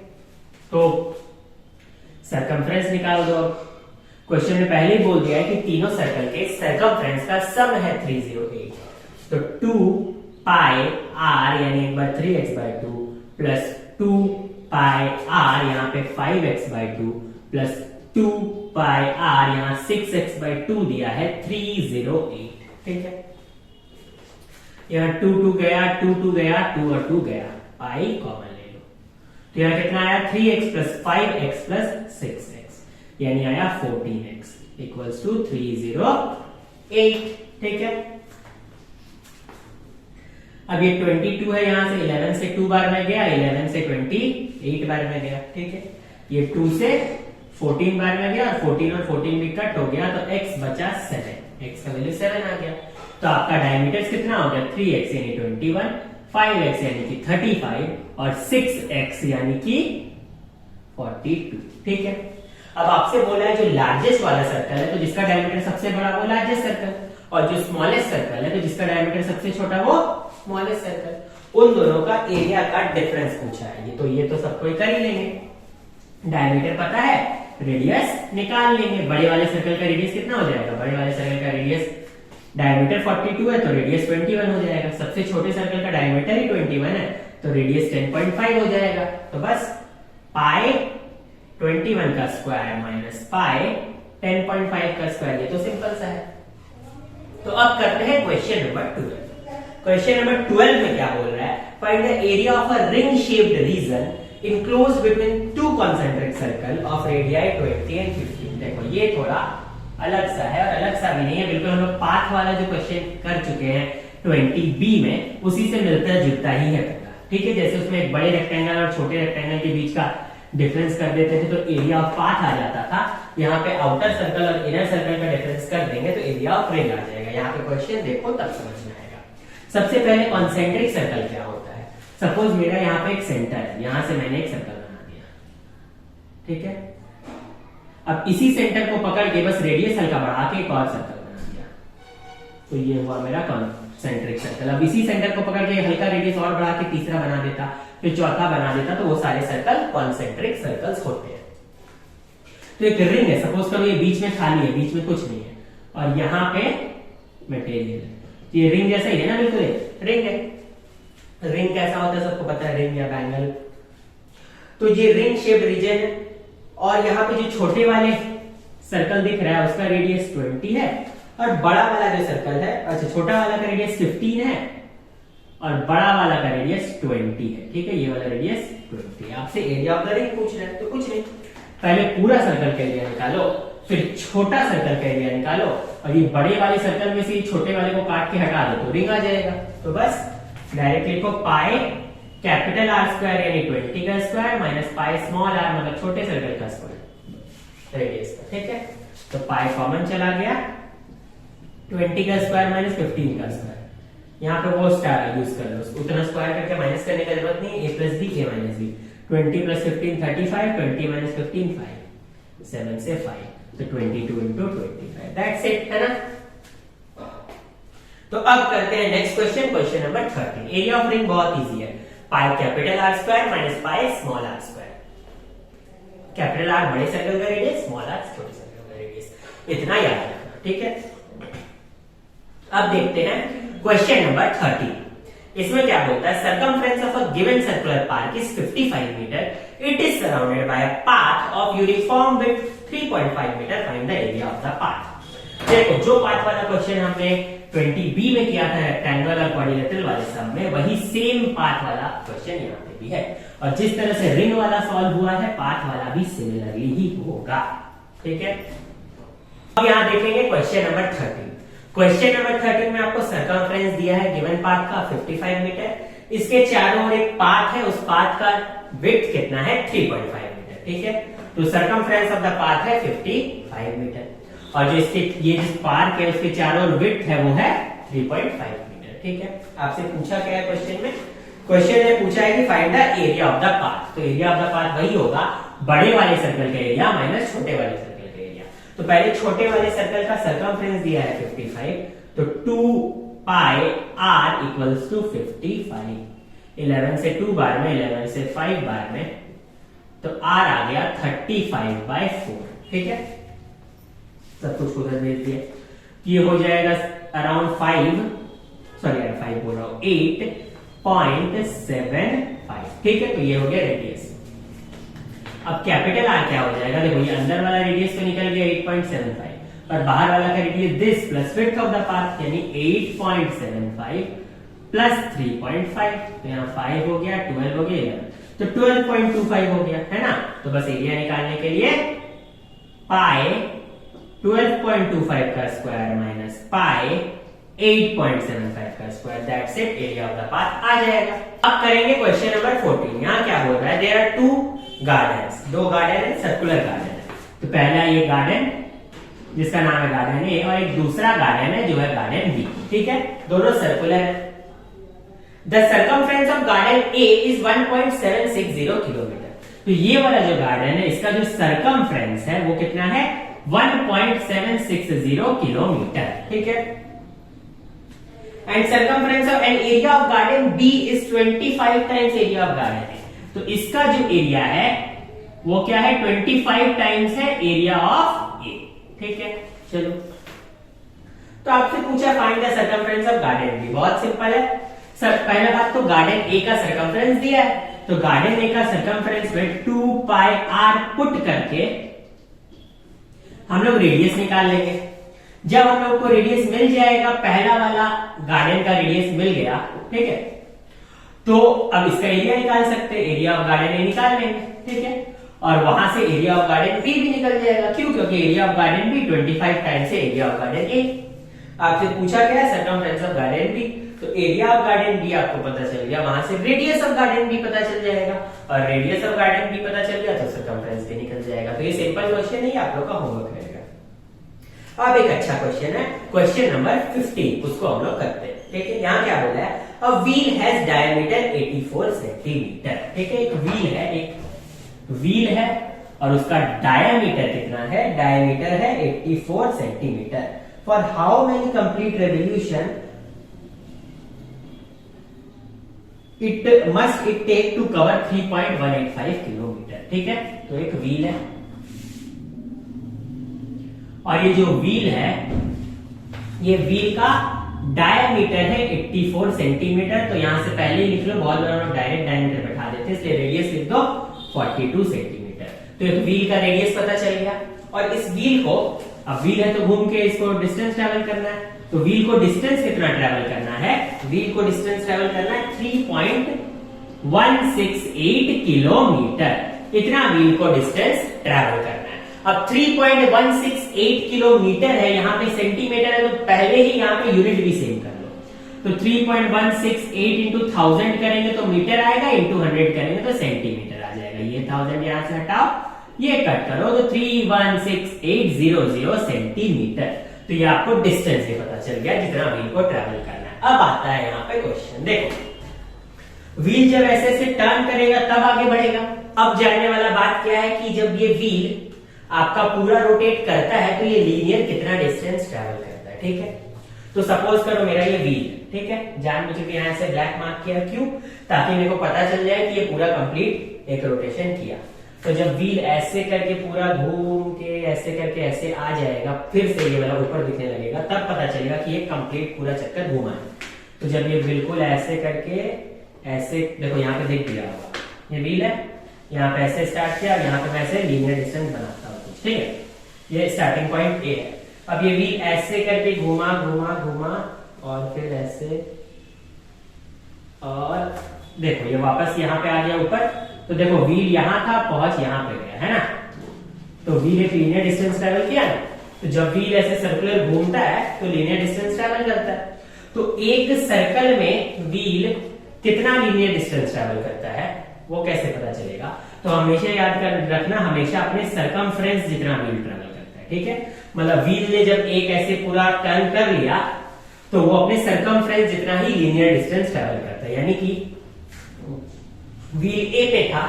तो सर्कमफ्रेंस निकाल दो। क्वेश्चन में पहले ही बोल दिया है कि तीनों सर्कल के सर्कमफ्रेंस का सम है 308। तो 2 पाई r यानी एक बार 3x/2 प्लस 2 पाई r यहाँ पे 5x/2 प्लस 2 पाई r यहाँ 6x/2 दिया है 308। ठीक है, यहाँ 2 गया, 2 गया, 2 और 2 गया, पाई कॉमन ले लो। तो यहाँ कितना आया 3x plus 5x plus 6x यानी आया 14x इक्वल्स टू 308। ठीक है, अब ये 22 है, यहां से 11 से 2 बार में गया, 11 से 28 बार में गया। ठीक है, ये 2 से 14 बार में गया, 14 और 14 भी कट हो गया, तो x बचा 7, x का वैल्यू 7 आ गया। तो आपका डायमीटर कितना हो गया 3x यानी 21, 5x यानी कि 35 और 6x यानी कि 42। ठीक है, अब आपसे बोला है जो लार्जेस्ट वाला सर्कल है तो जिसका डायमीटर सबसे बड़ा वो लार्जेस्ट सर्कल, और जो स्मॉलेस्ट सर्कल है तो जिसका डायमीटर सबसे छोटा वो स्मॉलेस्ट सर्कल, उन दोनों का एरिया का डिफरेंस पूछा है। ये तो सबको ही कर ही लेंगे। डायमीटर पता है, रेडियस निकाल लेंगे। बड़े वाले सर्कल का रेडियस कितना हो जाएगा, बड़े वाले सर्कल का रेडियस डायमीटर 42 है तो रेडियस 21 हो जाएगा। सबसे छोटे सर्कल का डायमीटर ही 21 है तो रेडियस 10.5 हो जाएगा। तो बस पाई 21 का स्क्वायर माइनस पाई 10.5 का स्क्वायर, ये तो सिंपल सा है। तो अब करते हैं क्वेश्चन नंबर 12। क्वेश्चन नंबर 12 में क्या बोल रहा है, find the area of a ring shaped region enclosed between two concentric circle of radii 20 and 15। देखो ये थोड़ा अलग सा है और अलग सा भी नहीं है, बिल्कुल हम लोग पाथ वाला जो क्वेश्चन कर चुके हैं 20b में उसी से मिलता जुलता ही है। ठीक है, जैसे उसमें एक बड़े रेक्टेंगल और छोटे रेक्टेंगल के बीच का डिफरेंस कर देते थे तो एरिया ऑफ पाथ आ जाता था। यहाँ पे आउटर सर्कल और इनर सर्कल का डिफरेंस कर देंगे तो एरिया ऑफ रिंग आ जाएगा। यहाँ पे क्वेश्चन देखो तब समझ में आएगा। सबसे पहले कॉन्सेंट्रिक सर्कल क्या होता है। सपोज मेरा यहाँ पे एक सेंटर है, यहां से मैंने एक सर्कल बना दिया। ठीक है, अब इसी सेंटर को पकड़ के बस रेडियस हल्का बढ़ा के एक और सर्कल बना दिया, तो ये हुआ मेरा कॉन्सेंट्रिक सर्कल। अब इसी सेंटर को पकड़ के हल्का रेडियस और बढ़ा के तीसरा बना देता, फिर चौथा बना देता, तो वो सारे सर्कल कॉन्सेंट्रिक सर्कल्स होते हैं। तो एक रिंग है, सपोज करो ये बीच में खाली है, बीच में कुछ नहीं है, और यहाँ पे मटेरियल है, ये रिंग जैसा ही है ना, बिल्कुल रिंग है। रिंग कैसा होता है सबको पता है, रिंग या बैंगल। तो ये रिंग शेप्ड रीजन है, और यहाँ पे जो छोटे वाले सर्कल दिख रहा है उसका रेडियस 20 है, और बड़ा वाला जो सर्कल है, अच्छा छोटा वाला का रेडियस 15 है, और बड़ा वाला का रेडियस 20 है, ठीक है, ये वाला रेडियस 20 है। आपसे एरिया ऑफ द रिंग पूछ रहे हैं, तो कुछ नहीं, पहले पूरा सर्कल का एरिया निकालो, फिर छोटा सर्कल का एरिया निकालो, और ये बड़े वाले सर्कल में से छोटे वाले को काट के हटा दो तो रिंग आ जाएगा। तो बस डायरेक्ट लिखो पाई कैपिटल आर स्क्वायर यानी 20 का square minus pi small r मतलब छोटे सर्कल का स्क्वायर रेडियस का, ठीक है। तो पाई कॉमन चला गया, 20 का स्क्वायर माइनस 15 का स्क्वायर, यहाँ पे वो स्टार यूज कर लो, उतना स्क्वायर करके माइनस करने की जरूरत नहीं, a plus b a minus b, 20 plus 15 35, 20 minus 15 5, 7 से 5, तो 22 into 25, दैट्स इट, है ना। तो अब करते हैं next question, question number 13। Area of ring बहुत इजी है, pi capital are square minus pi small are square, capital R बड़े सर्कल का रेडियस, स्मॉल आर छोटे सर्कल का रेडियस, इतना याद रखना, ठीक है। अब देखते हैं क्वेश्चन नंबर 13। इसमें क्या बोलता है, circumference of a given circular park is 55 metre, it is surrounded by a path of uniform width 3.5 metre, find the area of the path. देखो जो पाथ वाला क्वेश्चन हमने 20B में किया था रेक्टेंगल और क्वाड्रिलेटरल वाले सब में, वही सेम पाथ वाला क्वेश्चन यहाँ पे भी है, और जिस तरह से रिंग वाला सॉल्व हुआ है पाथ वाला भी सिमिलरली ही होगा, ठीक है। अब यहाँ देखेंगे क्वेश्चन नंबर 13। क्वेश्चन नंबर 13 में आपको सर्कमफ्रेंस दिया है गिवन पाथ का 55 मीटर, इसके चारों ओर एक पाथ है, उस पाथ का विड्थ कितना है 3.5 मीटर, ठीक है। तो सर्कमफ्रेंस ऑफ द पाथ है 55 मीटर, और जो इसके ये जिस पार्क है उसके चारों ओर विड्थ है वो है 3.5 मीटर, ठीक है। आपसे पूछा क्या है क्वेश्चन में, क्वेश्चन में पूछा है कि find the area of the path, तो एरिया ऑफ द पाथ वही होगा बड़े वाले सर्कल का एरिया माइनस छोटे वाले सर्कल का एरिया। तो पहले छोटे वाले सर्कल का सर्कमफ्रेंस दिया है 55, तो 2 पाई आर इक्वल्स टू 55, 11 से 2 बार में, 11 से 5 बार में, तो आर आ गया 35/4, ठीक है। सब कुछ उधर भेज दिया, ये हो जाएगा अराउंड 5 बोल रहा हूं 8.75, ठीक है। तो ये हो गया रेडियस। अब कैपिटल आर क्या हो जाएगा, देखो ये अंदर वाला रेडियस तो निकल गया 8.75, और बाहर वाला का radius this plus width of the path यानी 8.75 प्लस 3.5, तो यहाँ 5 हो गया, 12 हो गया, 11, तो 12.25 हो गया, है ना। तो बस एरिया निकालने के लिए पाई 12.25 का स्क्वायर माइनस पाई 8.75 का square, that's it, area of the path आ जाएगा। अब करेंगे क्वेश्चन नंबर 14। यहाँ क्या बोल रहा है, देयर आर 2 गार्डन्स, 2 गार्डन है, सर्कुलर गार्डन है। तो पहला ये गार्डन जिसका नाम है गार्डन ए, और एक दूसरा गार्डन है जो है गार्डन बी, ठीक है, दोनों सर्कुलर है। The circumference of garden A is 1.760 kilometre, तो ये वाला जो गार्डन है इसका जो सर्कमफ्रेंस है वो कितना है 1.760 किलोमीटर, ठीक है। And circumference of an area of garden B is 25 times area of garden A, तो इसका जो एरिया है वो क्या है 25 टाइम्स है एरिया ऑफ ए, ठीक है। चलो, तो आपसे पूछा find the circumference of garden B, बहुत सिंपल है सर। पहला बात तो गार्डन ए का सर्कमफ्रेंस दिया है, तो गार्डन ए का सर्कमफ्रेंस में 2 पाई आर पुट करके हम लोग रेडियस निकाल लेंगे। जब हम लोग को रेडियस मिल जाएगा, पहला वाला गार्डन का रेडियस मिल गया, ठीक है, तो अब इसका एरिया निकाल सकते हैं, एरिया ऑफ गार्डन ए निकाल लेंगे, ठीक है, और वहां से एरिया ऑफ गार्डन बी भी निकल जाएगा। क्यों? क्योंकि area of garden B 25 times है एरिया ऑफ गार्डन ए। आपसे पूछा गया है सर्कमफ्रेंस ऑफ गार्डन बी, तो एरिया ऑफ गार्डन बी आपको पता चल गया, वहां से रेडियस ऑफ गार्डन बी पता चल जाएगा, और रेडियस ऑफ गार्डन बी पता चल गया तो सर्कमफ्रेंस भी निकल जाएगा। तो ये सिंपल क्वेश्चन है, आप लोग का होमवर्क रहेगा। अब एक अच्छा क्वेश्चन है, क्वेश्चन नंबर 15, उसको हम लोग करते हैं, ठीक है। यहाँ क्या बोला है, a wheel has diameter 84 centimetre, ठीक है। एक व्हील है और उसका डायमीटर कितना है, डायमीटर है 84 centimetre. For how many complete revolution must it take to cover 3.185 kilometre, ठीक है। तो एक व्हील है, और ये जो व्हील है, ये व्हील का डायमीटर है 84 सेंटीमीटर। तो यहां से पहले ही लिख लो, बहुत बार हम डायरेक्ट डायमीटर बैठा देते हैं, इसलिए रेडियस लिख दो 42 सेंटीमीटर। तो एक व्हील का रेडियस पता चल गया, और इस व्हील को, अब व्हील है तो घूम के इसको डिस्टेंस ट्रेवल करना है, तो व्हील को डिस्टेंस कितना ट्रेवल करना है? व्हील को डिस्टेंस ट्रेवल करना है 3.168 किलोमीटर, इतना व्हील को डिस्टेंस ट्रेवल करना है। अब 3.168 किलोमीटर है, यहाँ पे सेंटीमीटर है, तो पहले ही यहाँ पे यूनिट भी सेम कर लो। तो 3.168 इंटू 1000 करेंगे तो मीटर आएगा, इंटू 100 करेंगे तो सेंटीमीटर आ जाएगा। ये 1000 यहां से हटाओ, ये कट करो, तो 316,800 सेंटीमीटर। तो ये आपको डिस्टेंस ही पता चल गया जितना व्हील को ट्रेवल करना है। अब आता है यहाँ पे क्वेश्चन, देखो व्हील जब ऐसे ऐसे टर्न करेगा तब आगे बढ़ेगा। अब जानने वाला बात क्या है कि जब ये व्हील आपका पूरा रोटेट करता है तो ये लीनियर कितना डिस्टेंस ट्रेवल करता है, ठीक है। तो सपोज करो मेरा ये व्हील, ठीक है, जानबूझ के यहां से ब्लैक मार्क किया, क्यों? ताकि मेरे को पता चल जाए कि ये पूरा कंप्लीट एक रोटेशन किया। तो जब व्हील ऐसे करके पूरा घूम के ऐसे करके ऐसे आ जाएगा, फिर से ये वाला ऊपर दिखने लगेगा, तब पता चलेगा कि ये कंप्लीट पूरा चक्कर घुमा है। तो जब ये बिल्कुल ऐसे करके ऐसे, देखो यहाँ पे देख दिया होगा, ये व्हील है, यहाँ पे ऐसे स्टार्ट किया, यहाँ पे मैं ऐसे लीनियर डिस्टेंस बनाता हूँ, ठीक है। ये स्टार्टिंग पॉइंट ए है। अब ये व्हील ऐसे करके घुमा घुमा घुमा और फिर ऐसे, और देखो ये वापस यहाँ पे आ गया ऊपर। तो देखो व्हील यहाँ था, पहुंच यहाँ पे गया, है ना। तो व्हील एक लीनियर डिस्टेंस ट्रेवल किया ना। तो जब व्हील ऐसे सर्कुलर घूमता है तो लीनियर डिस्टेंस ट्रेवल करता है। तो एक सर्कल में व्हील कितना लीनियर डिस्टेंस ट्रेवल करता है वो कैसे पता चलेगा? तो हमेशा याद कर रखना, हमेशा अपने सरकमफ्रेंस जितना व्हील ट्रेवल करता है, ठीक है। मतलब व्हील ने जब एक ऐसे पूरा टर्न कर लिया तो वो अपने सरकमफ्रेंस जितना ही लीनियर डिस्टेंस ट्रेवल करता है। यानी कि व्हील ए पे था,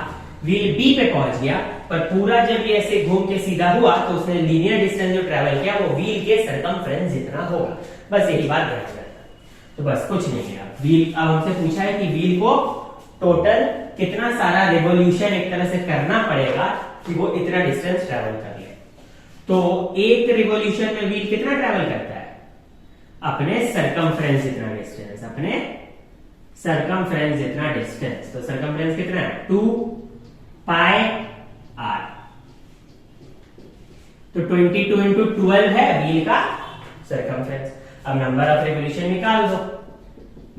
व्हील बी पे पहुंच गया, पर पूरा जब ये ऐसे घूम के सीधा हुआ तो उसने लीनियर डिस्टेंस जो ट्रेवल किया वो व्हील के सरकमफ्रेंस जितना होगा। बस यही बात ध्यान रखना। तो बस कुछ नहीं है। व्हील, अब हमसे पूछा है कि व्हील को टोटल कितना सारा रिवॉल्यूशन एक तरह से करना पड़ेगा कि वो इतना डिस्टेंस ट्रेवल कर ले। तो एक रिवॉल्यूशन में व्हील कितना ट्रेवल करता है? अपने सरकमफ्रेंस जितना डिस्टेंस, अपने सरकमफ्रेंस जितना डिस्टेंस। तो सरकमफ्रेंस कितना है? 2 पाई आर। तो 22 इंटू 12 है व्हील का सरकमफ्रेंस। अब नंबर ऑफ रिवॉल्यूशन निकाल दो।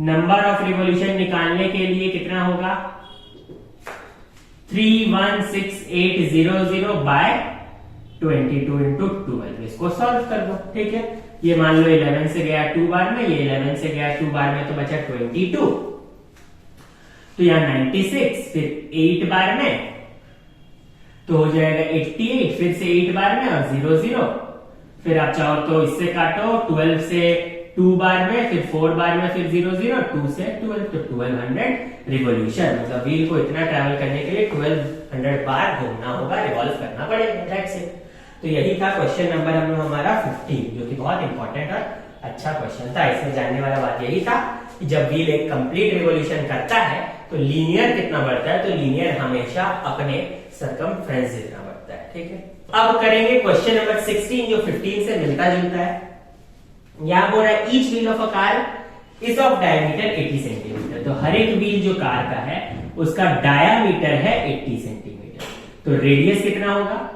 नंबर ऑफ रिवॉल्यूशन निकालने के लिए कितना होगा? 316,800 बाय 22 इंटू 12। इसको सॉल्व कर दो, ठीक है। ये मान लो 11 से गया 2 बार में, ये 11 से गया 2 बार में, तो बचा 22। तो यहाँ 96, फिर 8 बार में तो हो जाएगा 88, फिर से 8 बार में और 00। फिर आप चाहो तो इससे काटो, 12 से 2 बार में, फिर 4 बार में, फिर 00, 2 से 12, तो 1200 रिवॉल्यूशन। मतलब व्हील को इतना ट्रैवल करने के लिए 1200 बार घूमना होगा, रिवॉल्व करना पड़ेगा, दैट्स इट। तो यही था क्वेश्चन नंबर हमारा 15, जो कि बहुत इंपॉर्टेंट और अच्छा क्वेश्चन था। इसमें जानने वाला बात यही था कि जब व्हील एक कंप्लीट रिवॉल्यूशन करता है तो लीनियर कितना बढ़ता है? तो लीनियर हमेशा अपने सरकमफ्रेंस जितना बढ़ता है, ठीक है। अब करेंगे क्वेश्चन नंबर 16, जो 15 से मिलता जुलता है। यहां बोल रहा है each wheel of a car is of diameter 80 centimetre. तो हर एक व्हील जो कार का है उसका डायामीटर है 80 सेंटीमीटर। तो रेडियस कितना होगा?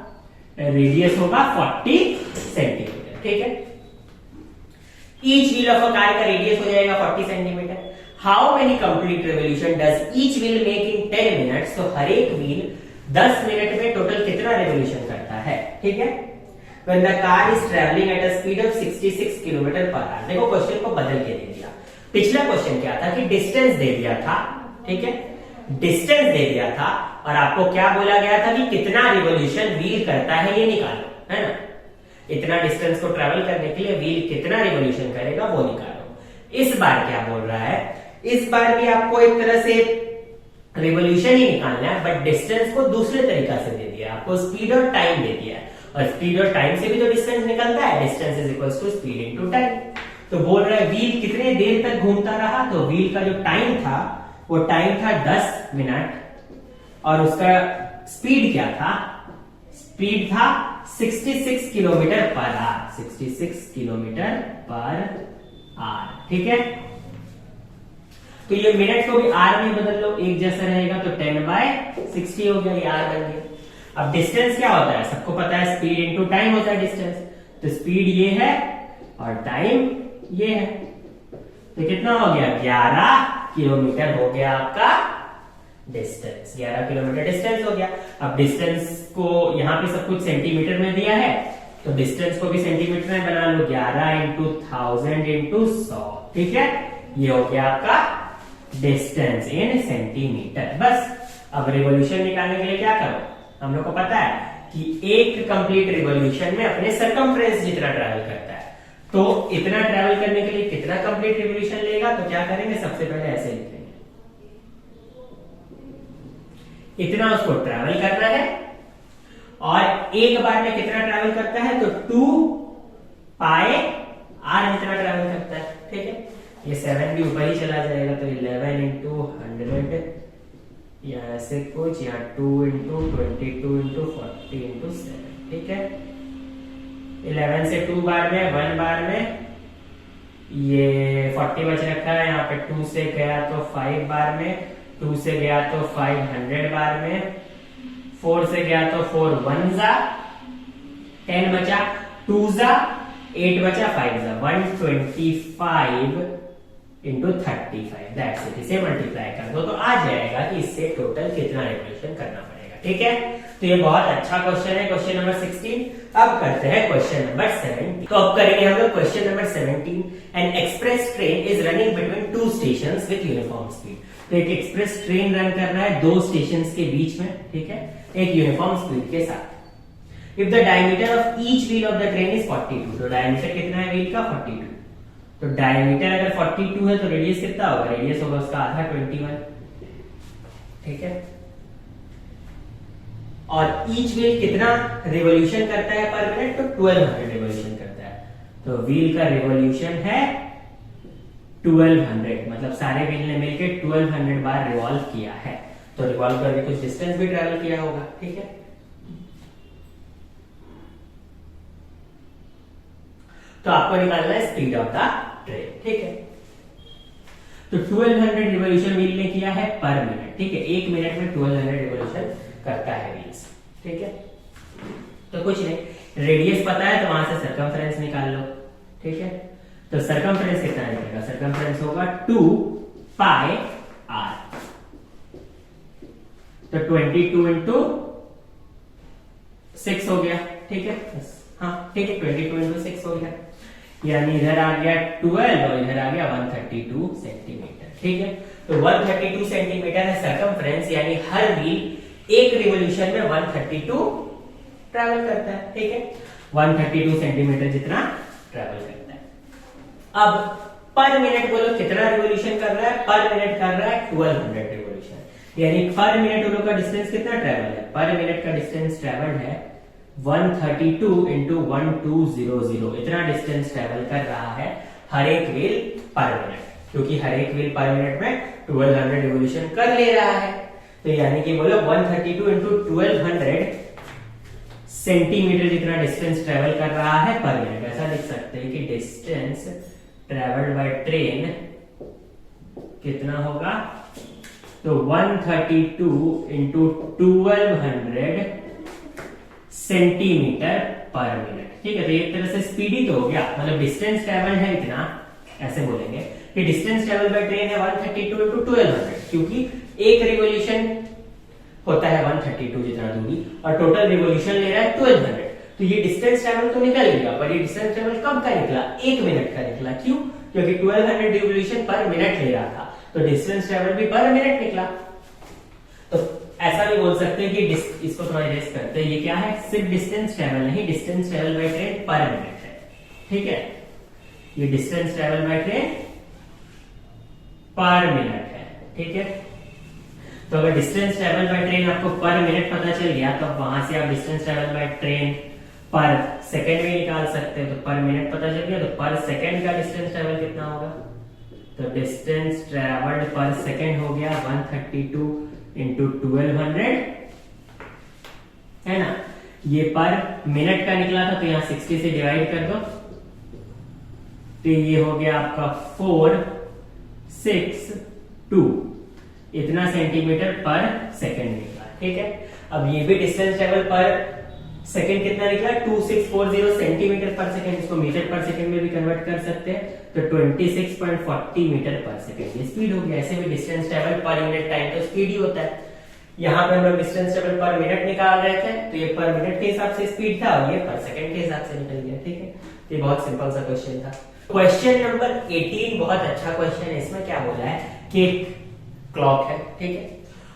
रेडियस होगा 40 सेंटीमीटर, ठीक है। Each wheel of a car का रेडियस हो जाएगा 40 centimetre. How many complete revolution does each wheel make in 10 minutes? तो हर एक व्हील 10 मिनट में टोटल कितना रिवॉल्यूशन करता है, ठीक है। When the car is traveling at a speed of 66 kilometre per hour. देखो क्वेश्चन को बदल के दे दिया। पिछला क्वेश्चन क्या था कि डिस्टेंस दे दिया था, ठीक है, डिस्टेंस दे दिया था, और आपको क्या बोला गया था कि कितना रिवॉल्यूशन व्हील करता है ये निकालो, है ना। इतना डिस्टेंस को ट्रेवल करने के लिए व्हील कितना रिवॉल्यूशन करेगा वो निकालो। इस बार क्या बोल रहा है? इस बार भी आपको एक तरह से रिवॉल्यूशन ही निकालना है, बट डिस्टेंस को दूसरे तरीका से दे दिया, आपको स्पीड और टाइम दे दिया है। और स्पीड और टाइम से भी तो डिस्टेंस निकलता है, distance is equal to speed into time. तो बोल रहा है व्हील कितने देर तक घूमता रहा? तो व्हील का जो टाइम था वो टाइम था 10 मिनट, और उसका स्पीड क्या था? स्पीड था 66 kilometre per hour, 66 kilometre per hour, ठीक है। तो ये मिनट को भी आर में बदल लो, एक जैसा रहेगा, तो 10/60 हो गया, ये आर बन गया। अब डिस्टेंस क्या होता है? सबको पता है स्पीड इनटू टाइम होता है डिस्टेंस। तो स्पीड ये है और टाइम ये है। तो कितना हो गया 11 किलोमीटर हो गया आपका डिस्टेंस, 11 किलोमीटर डिस्टेंस हो गया। अब डिस्टेंस को यहाँ पे सब कुछ सेंटीमीटर में दिया है, तो डिस्टेंस को भी सेंटीमीटर में बना लो, 11 इंटू 1000 इंटू 100, ठीक है। ये हो गया आपका डिस्टेंस इन सेंटीमीटर। बस अब रिवॉल्यूशन निकालने के लिए क्या करो, हम लोग को पता है कि एक कंप्लीट रिवॉल्यूशन में अपने सरकमफ्रेंस जितना ट्रैवल करता है, तो इतना ट्रैवल करने के लिए कितना कंप्लीट रिवॉल्यूशन लेगा, तो क्या करेंगे, सबसे पहले ऐसे लिखेंगे, इतना उसको ट्रैवल करना है, और एक बार में कितना ट्रैवल करता है, तो 2 पाई आर इतना ट्रैवल करता है, ठीक है। ये 7 भी ऊपर ही चला जाएगा, तो 11 इंटू 100 या ऐसे कुछ, या 2 इंटू 22 इंटू 40 इंटू 7, ठीक है। 11 से 2 बार में, 1 बार में, ये 40 बच रखा है, यहाँ पे 2 से गया तो 5 बार में, 2 से गया तो 500 बार में, 4 से गया तो 4 1 जा 10 बचा, 2 जा 8 बचा, 5 जा 125 इंटू 35, दैट्स इट। इसे मल्टीप्लाई कर दो तो आ जाएगा कि इससे टोटल कितना रिवॉल्यूशन करना पड़ेगा, ठीक है। तो ये बहुत अच्छा क्वेश्चन है, क्वेश्चन नंबर 16। अब करते हैं क्वेश्चन नंबर 17। तो अब करेंगे हम लोग question number 17। N express train is running between 2 stations with uniform speed. तो एक एक्सप्रेस ट्रेन रन कर रहा है 2 स्टेशंस के बीच में, ठीक है, एक यूनिफॉर्म स्पीड के साथ। If the diameter of each wheel of the train is 42, तो डायमीटर कितना है व्हील का, 42। तो डायमीटर अगर 42 है तो रेडियस कितना होगा, रेडियस होगा उसका आधा, 21, ठीक है। और ईच व्हील कितना रिवॉल्यूशन करता है पर मिनट, तो 1200 रिवॉल्यूशन करता है। तो व्हील का रिवॉल्यूशन है 1200, मतलब सारे व्हील ने मिलकर 1200 बार रिवॉल्व किया है। तो रिवॉल्व करके कुछ डिस्टेंस भी ट्रैवल किया होगा, ठीक है। तो आपको निकालना है स्पीड ऑफ द ट्रेन, ठीक है। तो 1200 रिवॉल्यूशन व्हील ने किया है पर मिनट, ठीक है। 1 मिनट में 1200 रिवॉल्यूशन करता है व्हील्स, ठीक है। तो कुछ नहीं, रेडियस पता है तो वहां से सरकमफ्रेंस निकाल लो, ठीक है। तो सरकमफ्रेंस कितना निकलेगा, सरकमफ्रेंस होगा 2 पाई आर। तो 22 इंटू 6 हो गया, ठीक है। हाँ ठीक है, 22 इंटू 6 हो गया, यानी इधर आ गया 12 और इधर आ गया 132 सेंटीमीटर, ठीक है। तो 132 सेंटीमीटर है सरकमफ्रेंस, यानी हर व्हील एक रिवॉल्यूशन में 132 ट्रैवल करता है, ठीक है। 132 सेंटीमीटर जितना ट्रैवल करता है। अब पर मिनट बोलो कितना रिवॉल्यूशन कर रहा है, पर मिनट कर रहा है 1200 रिवॉल्यूशन, यानी पर मिनट उन लोग का डिस्टेंस कितना ट्रैवल है, पर मिनट का डिस्टेंस ट्रैवल है 132 इंटू 1200, इतना डिस्टेंस ट्रैवल कर रहा है हर एक व्हील पर मिनट, क्योंकि हर एक व्हील पर मिनट में 1200 रिवॉल्यूशन कर ले रहा है। तो यानी कि बोलो 132 इंटू 1200 सेंटीमीटर जितना डिस्टेंस ट्रैवल कर रहा है पर मिनट। ऐसा लिख सकते हैं कि डिस्टेंस ट्रैवल्ड बाय ट्रेन कितना होगा, तो 132 इंटू 1200 सेंटीमीटर पर मिनट, ठीक है। तो एक तरह से स्पीड ही तो हो गया, मतलब डिस्टेंस ट्रैवल है इतना, ऐसे बोलेंगे कि डिस्टेंस ट्रैवल बाय ट्रेन है 132 इंटू 1200, क्योंकि एक रिवॉल्यूशन होता है 132 जितना दूरी, और टोटल रिवॉल्यूशन ले रहा है 1200। तो ये डिस्टेंस ट्रैवल तो निकल गया, पर ये डिस्टेंस ट्रैवल कब का निकला, 1 मिनट का निकला। क्यों, क्योंकि 1200 रिवॉल्यूशन पर मिनट ले रहा था, तो डिस्टेंस ट्रैवल भी पर मिनट निकला। तो ऐसा भी बोल सकते हैं कि इसको थोड़ा इरेज करते हैं, ये क्या है, सिर्फ डिस्टेंस ट्रैवल नहीं, डिस्टेंस ट्रैवल बाय ट्रेन पर मिनट है, ठीक है। ये डिस्टेंस ट्रैवल बाय ट्रेन पर मिनट है, ठीक है। तो अगर डिस्टेंस ट्रैवल बाय ट्रेन आपको पर मिनट पता चल गया, तो वहां से आप डिस्टेंस ट्रैवल बाय ट्रेन पर सेकंड भी निकाल सकते हैं। तो पर मिनट पता चल गया, तो पर सेकंड का डिस्टेंस ट्रैवल कितना होगा, तो डिस्टेंस ट्रैवल्ड पर सेकंड हो गया 132 इंटू 1200, है ना। ये पर मिनट का निकला था, तो यहां 60 से डिवाइड कर दो, तो ये हो गया आपका 462, इतना सेंटीमीटर पर सेकंड निकला, ठीक है। अब ये भी डिस्टेंस ट्रैवल पर सेकंड कितना निकला 2640 सेंटीमीटर पर सेकंड, इसको मीटर पर सेकंड में भी कन्वर्ट कर सकते हैं, तो 26.40 मीटर पर सेकंड ये स्पीड हो गया। ऐसे भी distance travel per unit time तो स्पीड ही होता है। यहाँ पे हम लोग डिस्टेंस ट्रेवल पर मिनट निकाल रहे थे, तो ये पर मिनट के हिसाब से स्पीड था और ये पर सेकंड के हिसाब से निकल गया। ठीक है, ये बहुत सिंपल सा क्वेश्चन था। क्वेश्चन नंबर 18 बहुत अच्छा क्वेश्चन है। इसमें क्या बोला है कि क्लॉक है, ठीक है,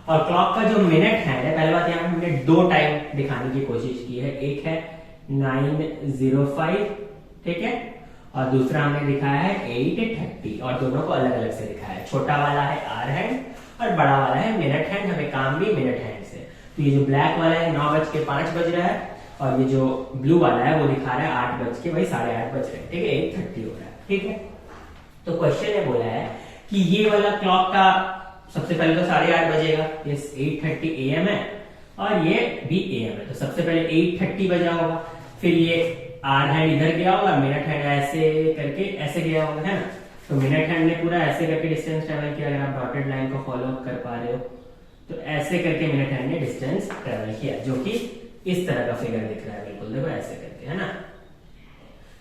और क्लॉक का जो मिनट है, पहले बात यहाँ हमने दो टाइम दिखाने की कोशिश की है, एक है 9:05, ठीक है, और दूसरा हमने दिखाया है 8:30, और दोनों को अलग अलग से दिखाया है। छोटा वाला है आवर हैंड और बड़ा वाला है मिनट हैंड, हमें काम भी मिनट हैंड से। तो ये जो ब्लैक वाला है 9:05 बज रहा है, और ये जो ब्लू वाला है वो दिखा रहा है 8:08 बज रहे हैं, ठीक है, 8:30 हो रहा है। ठीक है, तो क्वेश्चन ने बोला है कि ये वाला क्लॉक का सबसे पहले तो 8:30 बजेगा, ये 8:30 AM है, और ये भी AM है, तो सबसे पहले 8:30 बजा होगा, फिर ये आवर हैंड इधर गया होगा, मिनट हैंड ऐसे करके ऐसे गया होगा, है ना। तो मिनट हैंड ने पूरा ऐसे करके डिस्टेंस ट्रेवल किया, अगर आप डॉटेड लाइन को फॉलो अप कर पा रहे हो, तो ऐसे करके मिनट हैंड ने डिस्टेंस ट्रेवल किया, जो कि इस तरह का फिगर दिख रहा है, बिल्कुल देखो ऐसे करके, है ना।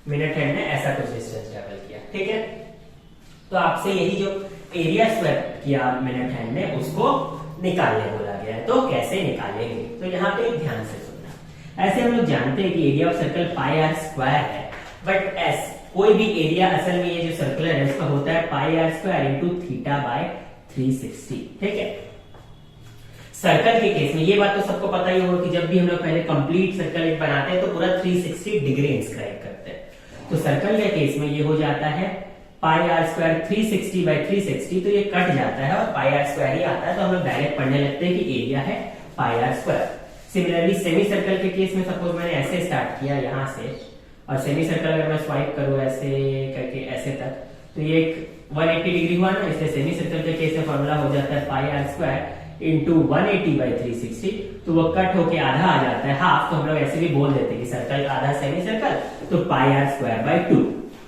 मिनट हैंड ने ऐसा कुछ डिस्टेंस ट्रेवल किया, ठीक है। तो आपसे यही जो एरिया स्वेप्ट किया मिनट हैंड ने, उसको निकालने बोला गया है, तो कैसे निकालेंगे, तो यहाँ पे ध्यान से सुनना। ऐसे हम लोग जानते हैं कि area of circle pi are square है, बट एस कोई भी एरिया असल में ये जो सर्कुलर है उसका होता है pi are square into theta by 360, ठीक है। सर्कल के केस में ये बात तो सबको पता ही होगा कि जब भी हम लोग पहले कंप्लीट सर्कल बनाते हैं तो पूरा 360 डिग्री इंस्क्राइब करते हैं। तो सर्कल के केस में ये हो जाता है पाई आर स्क्वायर 360 बाय 360, तो ये कट जाता है और पाई आर स्क्वायर ही आता है, तो हम लोग डायरेक्ट पढ़ने लगते हैं कि एरिया है pi are square. Similarly semi circle के केस में सपोज मैंने ऐसे स्टार्ट किया यहां से, और सेमी सर्कल अगर मैं स्वाइप करूं ऐसे करके ऐसे तक, तो ये एक 180 डिग्री हुआ ना, इसलिए सेमी सर्कल के केस में फॉर्मूला हो जाता है pi are square into 180 by 360, तो वो कट होके आधा आ जाता है हाफ, तो हम लोग ऐसे भी बोल देते हैं कि सर्कल आधा सेमी सर्कल, तो पाई आर स्क्वायर बाय 2।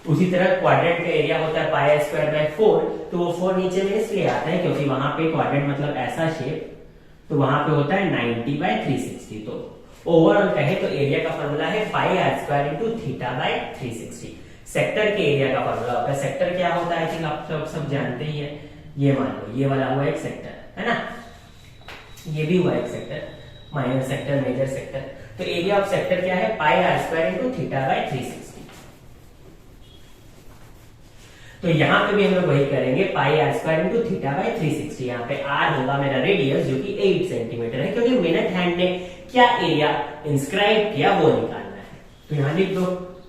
उसी तरह क्वाड्रेंट का एरिया होता है पाई आर स्क्वायर बाय 4, तो वो 4 नीचे में इसलिए आता है क्योंकि वहां पे क्वाड्रेंट मतलब ऐसा शेप, तो वहां पे होता है 90 बाय 360। तो ओवरऑल कहे तो एरिया का फॉर्मूला है pi are square into theta by 360। Sector के एरिया का फॉर्मूला होता है, सेक्टर क्या होता है कि आप सब जानते ही है, ये मान लो ये वाला हुआ एक सेक्टर, है ना, ये भी हुआ एक sector, minor sector, major sector. तो एरिया ऑफ सेक्टर क्या है pi are square into theta by 360। तो यहाँ पे भी हम लोग वही करेंगे, pi are square into theta by 360। यहाँ पे आर होगा मेरा रेडियस जो कि 8 सेंटीमीटर है, क्योंकि मिनट हैंड ने क्या एरिया इंस्क्राइब किया वो निकालना है। तो यहाँ लिख दो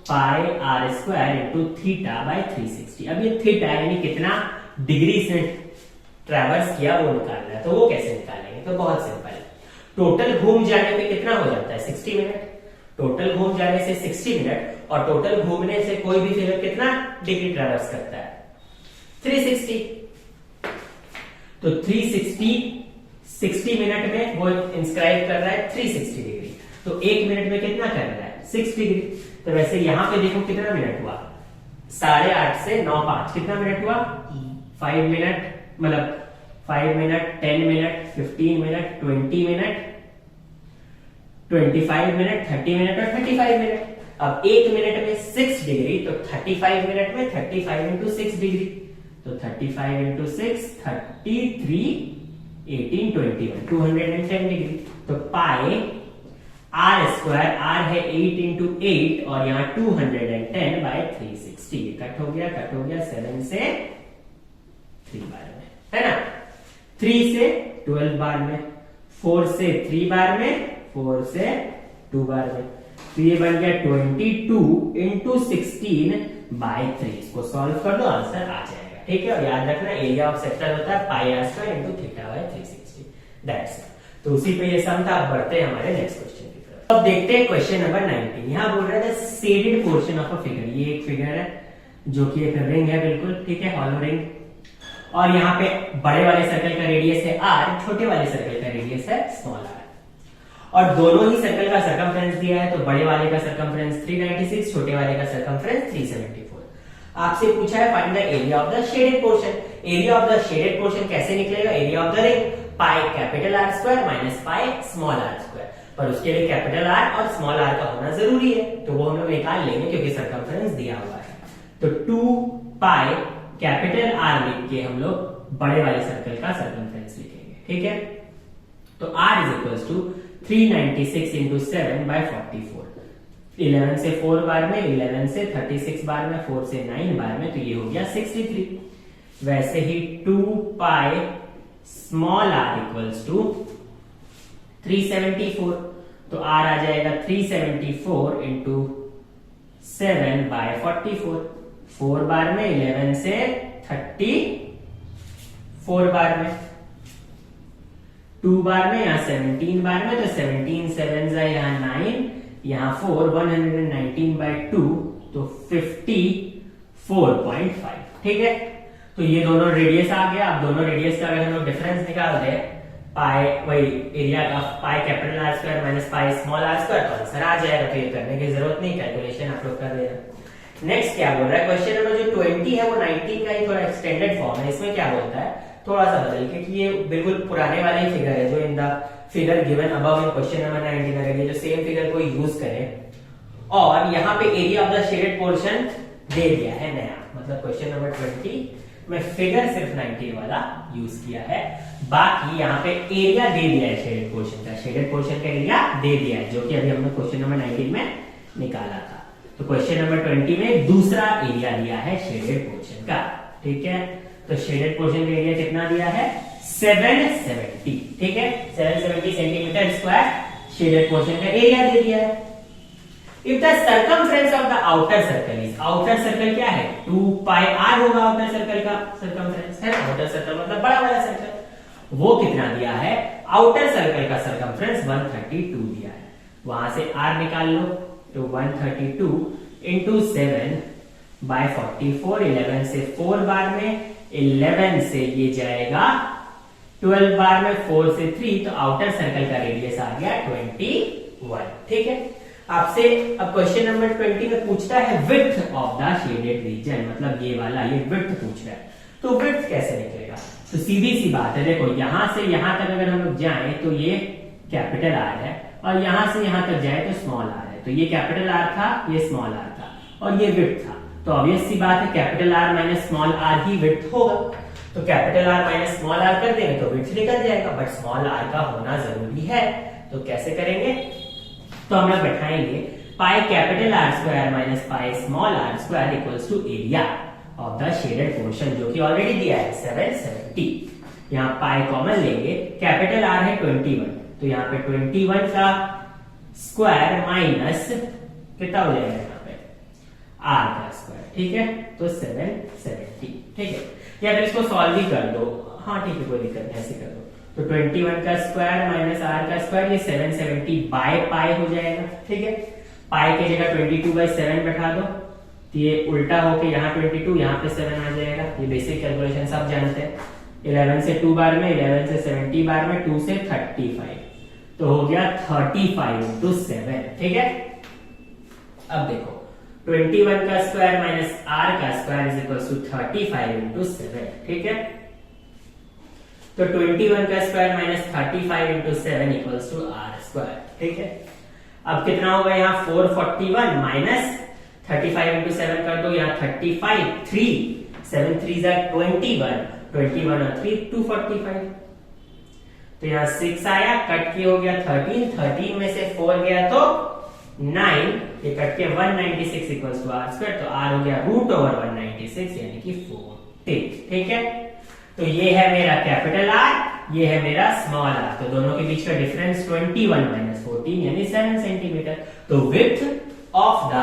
pi are square into theta by 360। अब ये थीटा यानी कितना डिग्री से ट्रेवर्स किया वो निकालना है, तो वो कैसे निकालेंगे, तो बहुत सिंपल है। टोटल घूम जाने पे कितना हो जाता है 60 मिनट, टोटल घूम जाने से 60 मिनट, और टोटल घूमने से कोई भी फिगर कितना डिग्री ट्रेवर्स करता है 360। तो 360 60 मिनट में वो इंस्क्राइब कर रहा है 360 डिग्री, तो 1 मिनट में कितना कर रहा है 6 डिग्री। तो वैसे यहां पे देखो कितना मिनट हुआ, 8:30 से 9:05 कितना मिनट हुआ 5 मिनट, मतलब 5 minute, 10 minute, 15 minute, 20 minute, 25 minute, 30 minute और 35 मिनट। अब 1 मिनट में 6 डिग्री, तो 35 मिनट में 35 इंटू 6 डिग्री, तो 35 इंटू 6 33 18 21 210 डिग्री। तो पाई आर स्क्वायर, आर है 8 इंटू 8 और यहाँ 210 बाय 360, कट हो गया 7 से 3 बार में, है ना, 3 से 12 बार में, 4 से 3 बार में, 4 से 2 बार में, तो ये बन गया 22 इंटू 16 बाय 3। इसको सॉल्व कर दो आंसर आ जाएगा, ठीक है। और याद रखना एरिया ऑफ सेक्टर होता है pi are square into theta by 360, that's it. तो उसी पे ये सम था। अब बढ़ते हैं हमारे नेक्स्ट क्वेश्चन की तरफ। अब देखते हैं क्वेश्चन नंबर 19। यहाँ बोल रहे थे shaded portion of a figure, ये एक फिगर है जो कि एक रिंग है बिल्कुल, ठीक है, हॉलो रिंग, और यहाँ पे बड़े वाले सर्कल का रेडियस है r, छोटे वाले सर्कल का रेडियस है स्मॉल r, और दोनों ही सर्कल का सरकमफ्रेंस दिया है। तो बड़े वाले का सरकमफ्रेंस 396, छोटे वाले का सरकमफ्रेंस 374। आपसे पूछा है find the area of the shaded portion. Area of the shaded portion कैसे निकलेगा, area of the ring pi capital are square minus pi small are square. पर उसके लिए कैपिटल आर और स्मॉल आर का होना जरूरी है, तो वो हम लोग निकाल लेंगे क्योंकि सर्कमफ्रेंस दिया हुआ है। तो 2 पाई कैपिटल आर लिख के हम लोग बड़े वाले सर्कल का सर्कमफ्रेंस लिखेंगे, ठीक है। तो R is equal to 396 into 7/44। 11 से 4 बार में, 11 से 36 बार में, 4 से 9 बार में, तो ये हो गया 63। वैसे ही 2 pi small R equals to 374, तो आर आ जाएगा 374 इंटू 7/44। 4 बार में, 11 से 34 बार में, 2 बार में, यहाँ 17 बार में, तो 17 7 यहाँ 9, यहाँ 4, 119/2, तो 54.5, ठीक है। तो ये दोनों रेडियस आ गया। अब दोनों रेडियस का अगर हम लोग डिफरेंस निकाल दें, पाई वही एरिया का pi capital are square minus pi small are square, तो आंसर आ जाएगा। तो ये करने की जरूरत नहीं, कैलकुलेशन आप लोग कर देना। नेक्स्ट क्या बोल रहा है, क्वेश्चन नंबर जो 20 है वो 19 का ही थोड़ा एक्सटेंडेड फॉर्म है। इसमें क्या बोलता है, थोड़ा सा बदल के कि ये बिल्कुल पुराने वाले ही फिगर है जो in the figure given above in question number 19, अगर ये जो सेम फिगर को यूज करें और यहाँ पे area of the shaded portion दे दिया है नया, मतलब क्वेश्चन नंबर 20 में फिगर सिर्फ 19 वाला यूज किया है, बाकी यहाँ पे एरिया दे दिया है शेडेड पोर्शन का। शेडेड पोर्शन का एरिया दे दिया है जो कि अभी हमने क्वेश्चन नंबर 19 में निकाला था। तो क्वेश्चन नंबर 20 में दूसरा एरिया दिया है शेडेड पोर्शन का, ठीक है। तो शेडेड पोर्शन का एरिया कितना दिया है, 770, ठीक है। 770 सेंटीमीटर स्क्वायर शेडेड पोर्शन का एरिया दे दिया है। If the circumference of the outer circle is, outer circle क्या है, 2 पाई आर होगा आउटर सर्कल का सर्कमफ्रेंस है। आउटर सर्कल मतलब बड़ा वाला सर्कल, वो कितना दिया है, आउटर सर्कल का सर्कमफ्रेंस 132 दिया है। वहां से आर निकाल लो, तो 132 इंटू 7/44। 11 से 4 बार में, 11 से ये जाएगा 12 बार में, 4 से 3, तो आउटर सर्कल का रेडियस आ गया 21, ठीक है। आपसे अब क्वेश्चन नंबर 20 में पूछता है width of the shaded region, मतलब ये वाला, ये विड्थ पूछ रहा है। तो विड्थ कैसे निकलेगा, तो सीधी सी बात है, देखो यहां से यहां तक अगर हम लोग जाएं तो ये कैपिटल आर है, और यहां से यहां तक जाए तो स्मॉल आर है। तो ये कैपिटल आर था, ये स्मॉल आर था, और ये विड्थ था। तो ऑब्वियस सी बात है capital R minus small R ही विड्थ होगा। तो capital R minus small R कर देंगे तो विड्थ निकल जाएगा, बट स्मॉल आर का होना जरूरी है। तो कैसे करेंगे, तो हम लोग बैठाएंगे pi capital are square minus pi small are square equals to area of the shaded portion, जो कि ऑलरेडी दिया है 770। यहाँ पाई कॉमन लेंगे, कैपिटल आर है 21, तो यहाँ पे 21 का स्क्वायर माइनस कितना हो जाएगा यहाँ पे आर का स्क्वायर, ठीक है। तो 770, ठीक है। या फिर इसको सॉल्व ही कर दो, हाँ ठीक है, कोई दिक्कत नहीं, ऐसे कर दो। तो 21 का स्क्वायर माइनस आर का स्क्वायर, ये 770 बाय पाई हो जाएगा, ठीक है। पाई की जगह 22/7 बैठा दो, तो ये उल्टा होके यहाँ 22, यहाँ पे 7 आ जाएगा। ये बेसिक कैलकुलेशन सब जानते हैं। 11 से 2 बार में, 11 से 70 बार में, 2 से 35, तो हो गया 35 इंटू 7, ठीक है। अब देखो 21 का स्क्वायर माइनस आर का square is equal to 35 into 7, ठीक है। तो 21 का square minus 35 into 7 equals to R square, ठीक है। अब कितना होगा, यहाँ 441 माइनस 35 इंटू 7 कर दो, यहाँ 35, 3, 7 3 21, 21 और 3 245, तो यहाँ 6 आया, कट के हो गया 13, 13 में से 4 गया तो 9, ये कट के 196 इक्वल्स टू आर स्क्वायर, तो आर हो गया √196 यानी कि 40, ठीक है। तो ये है मेरा कैपिटल आर, ये है मेरा स्मॉल आर, तो दोनों के बीच का डिफरेंस 21 माइनस 14 यानी 7 सेंटीमीटर। तो विड्थ ऑफ द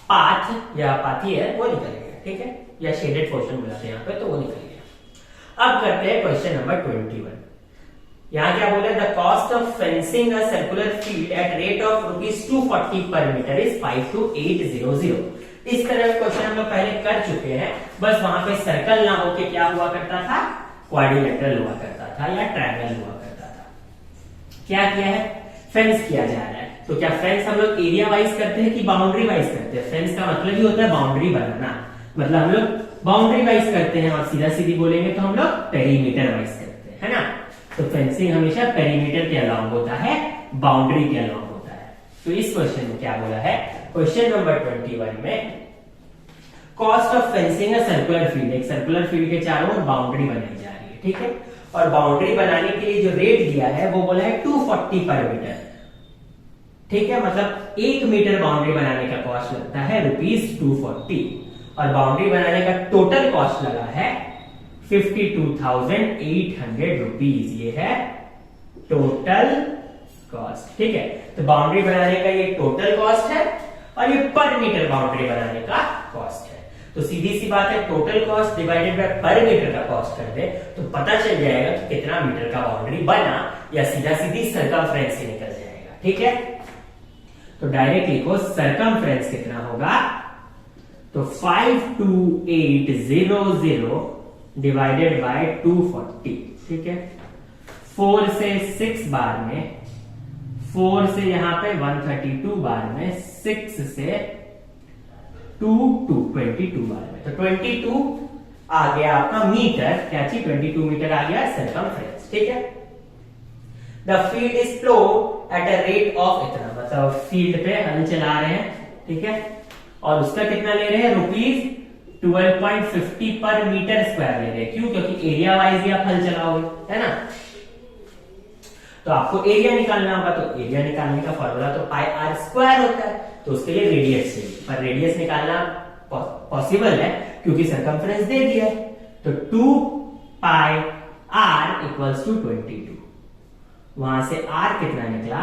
पाथ या पाथी है वो निकल गया, ठीक है, या शेडेड पोर्शन बुलाते हैं यहाँ पे, तो वो निकल गया। अब करते हैं क्वेश्चन नंबर 21। यहाँ क्या बोले, the cost of fencing a circular field at rate of ₹240 पर मीटर इज 52800। इस तरह का क्वेश्चन हम लोग पहले कर चुके हैं, बस वहां पे सर्कल ना होके क्या हुआ करता था, क्वाड्रिलेटरल हुआ करता था या ट्रायंगल हुआ करता था। क्या किया है, फेंस किया जा रहा है। तो क्या फेंस हम लोग एरिया वाइज करते हैं कि बाउंड्री वाइज करते हैं? फेंस का मतलब ही होता है बाउंड्री बनाना, मतलब हम लोग बाउंड्री वाइज करते हैं, और सीधा सीधी बोलेंगे तो हम लोग पेरीमीटर वाइज करते हैं, है ना। तो फेंसिंग हमेशा पेरीमीटर के अलाउंग होता है, बाउंड्री के अलॉन्ग होता है। तो इस क्वेश्चन में क्या बोला है, क्वेश्चन नंबर 21 में cost of fencing a circular field, एक सर्कुलर फील्ड के चारों ओर बाउंड्री बनाई जा रही है, ठीक है, और बाउंड्री बनाने के लिए जो रेट दिया है वो बोला है 240 पर मीटर, ठीक है, मतलब 1 मीटर बाउंड्री बनाने का कॉस्ट लगता है ₹240 और बाउंड्री बनाने का टोटल कॉस्ट लगा है 52,800 रुपीज, ये है टोटल कॉस्ट, ठीक है। तो बाउंड्री बनाने का ये टोटल कॉस्ट है और ये पर मीटर बाउंड्री बनाने का कॉस्ट है। तो सीधी सी बात है, टोटल कॉस्ट डिवाइडेड बाय पर मीटर का कॉस्ट कर दे तो पता चल जाएगा कि कितना मीटर का बाउंड्री बना, या सीधा सीधी सरकमफ्रेंस ही निकल जाएगा, ठीक है। तो डायरेक्ट लिखो सरकमफ्रेंस कितना होगा, तो 52800 डिवाइडेड बाय 240, ठीक है। 4 से 6 बार में, 4 से यहां पे 132 बार में, 6 से 22 बार में, तो 22 आ गया आपका मीटर, क्या चीज 22 मीटर आ गया सरकमफ्रेंस, ठीक है। The field is flow at a rate of इतना, मतलब फील्ड पे हल चला रहे हैं, ठीक है, और उसका कितना ले रहे हैं, ₹12.50 पर मीटर स्क्वायर ले रहे हैं। क्यों? क्योंकि एरिया वाइज ही आप हल चलाओगे, है ना। तो आपको एरिया निकालना होगा, तो एरिया निकालने का फॉर्मूला तो पाई आर स्क्वायर होता है, तो उसके लिए रेडियस चाहिए, पर रेडियस निकालना पॉसिबल है क्योंकि सरकमफ्रेंस दे दिया है। तो 2 पाई आर इक्वल्स टू 22, वहां से आर कितना निकला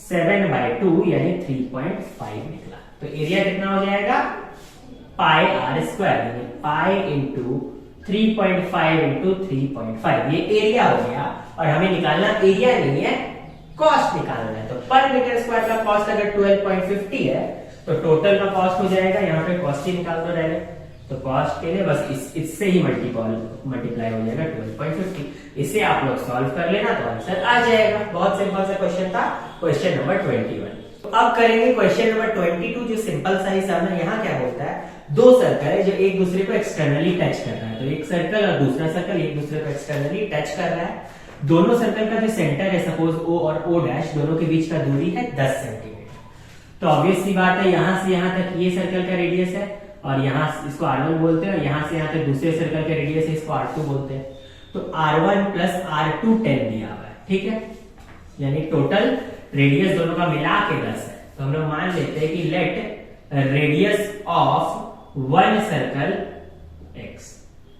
7/2 यानी 3.5 निकला। तो एरिया कितना हो जाएगा पाई आर स्क्वायर, यानी पाई इंटू 3.5 इंटू 3.5, ये एरिया हो गया। और हमें निकालना एरिया नहीं है, कॉस्ट निकालना है। तो पर मीटर स्क्वायर का कॉस्ट अगर 12.50 है तो टोटल का कॉस्ट हो जाएगा, यहाँ पे कॉस्ट ही निकाल दो डायरेक्ट, तो कॉस्ट के लिए बस इससे ही मल्टीप्लाई हो जाएगा 12.50। इसे आप लोग सॉल्व कर लेना तो आंसर आ जाएगा। बहुत सिंपल सा क्वेश्चन था, क्वेश्चन नंबर 21। तो अब करेंगे क्वेश्चन नंबर 22, जो सिंपल सा ही सम है। यहाँ क्या बोलता है, दो सर्कल है जो एक दूसरे को एक्सटर्नली टच कर रहा है, तो एक सर्कल और दूसरा सर्कल एक दूसरे को एक्सटर्नली टच कर रहा है। दोनों सर्कल का जो सेंटर है, सपोज O और O डैश, दोनों के बीच का दूरी है 10 सेंटीमीटर। तो ऑब्वियस सी बात है, यहां से यहां तक ये सर्कल का रेडियस है और यहां इसको R1 बोलते हैं, और यहां से यहां तक दूसरे सर्कल का रेडियस है, इसको R2 बोलते हैं। तो R1 प्लस R2 10 दिया हुआ है, ठीक है, यानी टोटल रेडियस दोनों का मिला के 10 है। तो हम लोग मान लेते हैं कि let radius of one circle x,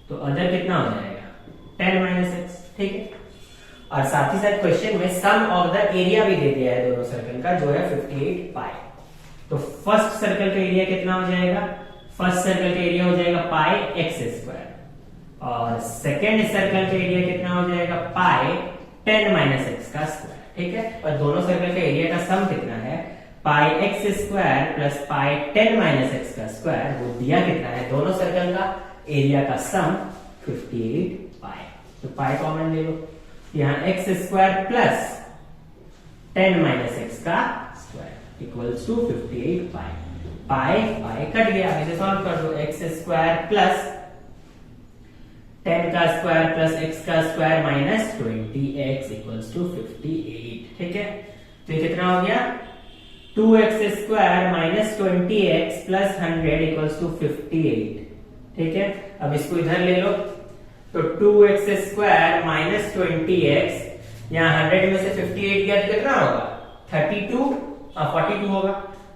तो अदर कितना हो जाएगा 10 - x, ठीक है। और साथ ही साथ क्वेश्चन में सम ऑफ द एरिया भी दे दिया है दोनों सर्कल का, जो है 58 पाई। तो फर्स्ट सर्कल का एरिया कितना हो जाएगा, फर्स्ट सर्कल का एरिया हो जाएगा पाई x स्क्वायर, और सेकेंड सर्कल का एरिया कितना हो जाएगा पाई 10 - x का स्क्वायर, ठीक है। और दोनों सर्कल का एरिया का सम कितना है, पाई x square plus pi 10 - x का स्क्वायर, वो दिया कितना है, दोनों सर्कल का एरिया का सम 58 पाई। तो पाई कॉमन ले लो, यहाँ x स्क्वायर प्लस 10 - x का square equals to 58 pi. Pi pi cut गया, इसे सॉल्व कर दो, x स्क्वायर प्लस 10 का स्क्वायर प्लस x का square minus 20x equals to 58, ठीक है। तो ये कितना हो गया 2x square minus 20x plus 100 equals to 58, ठीक है। अब इसको इधर ले लो, तो 2x स्क्वायर माइनस 20x, यहाँ 100 में से 58 गया तो कितना होगा 42 होगा,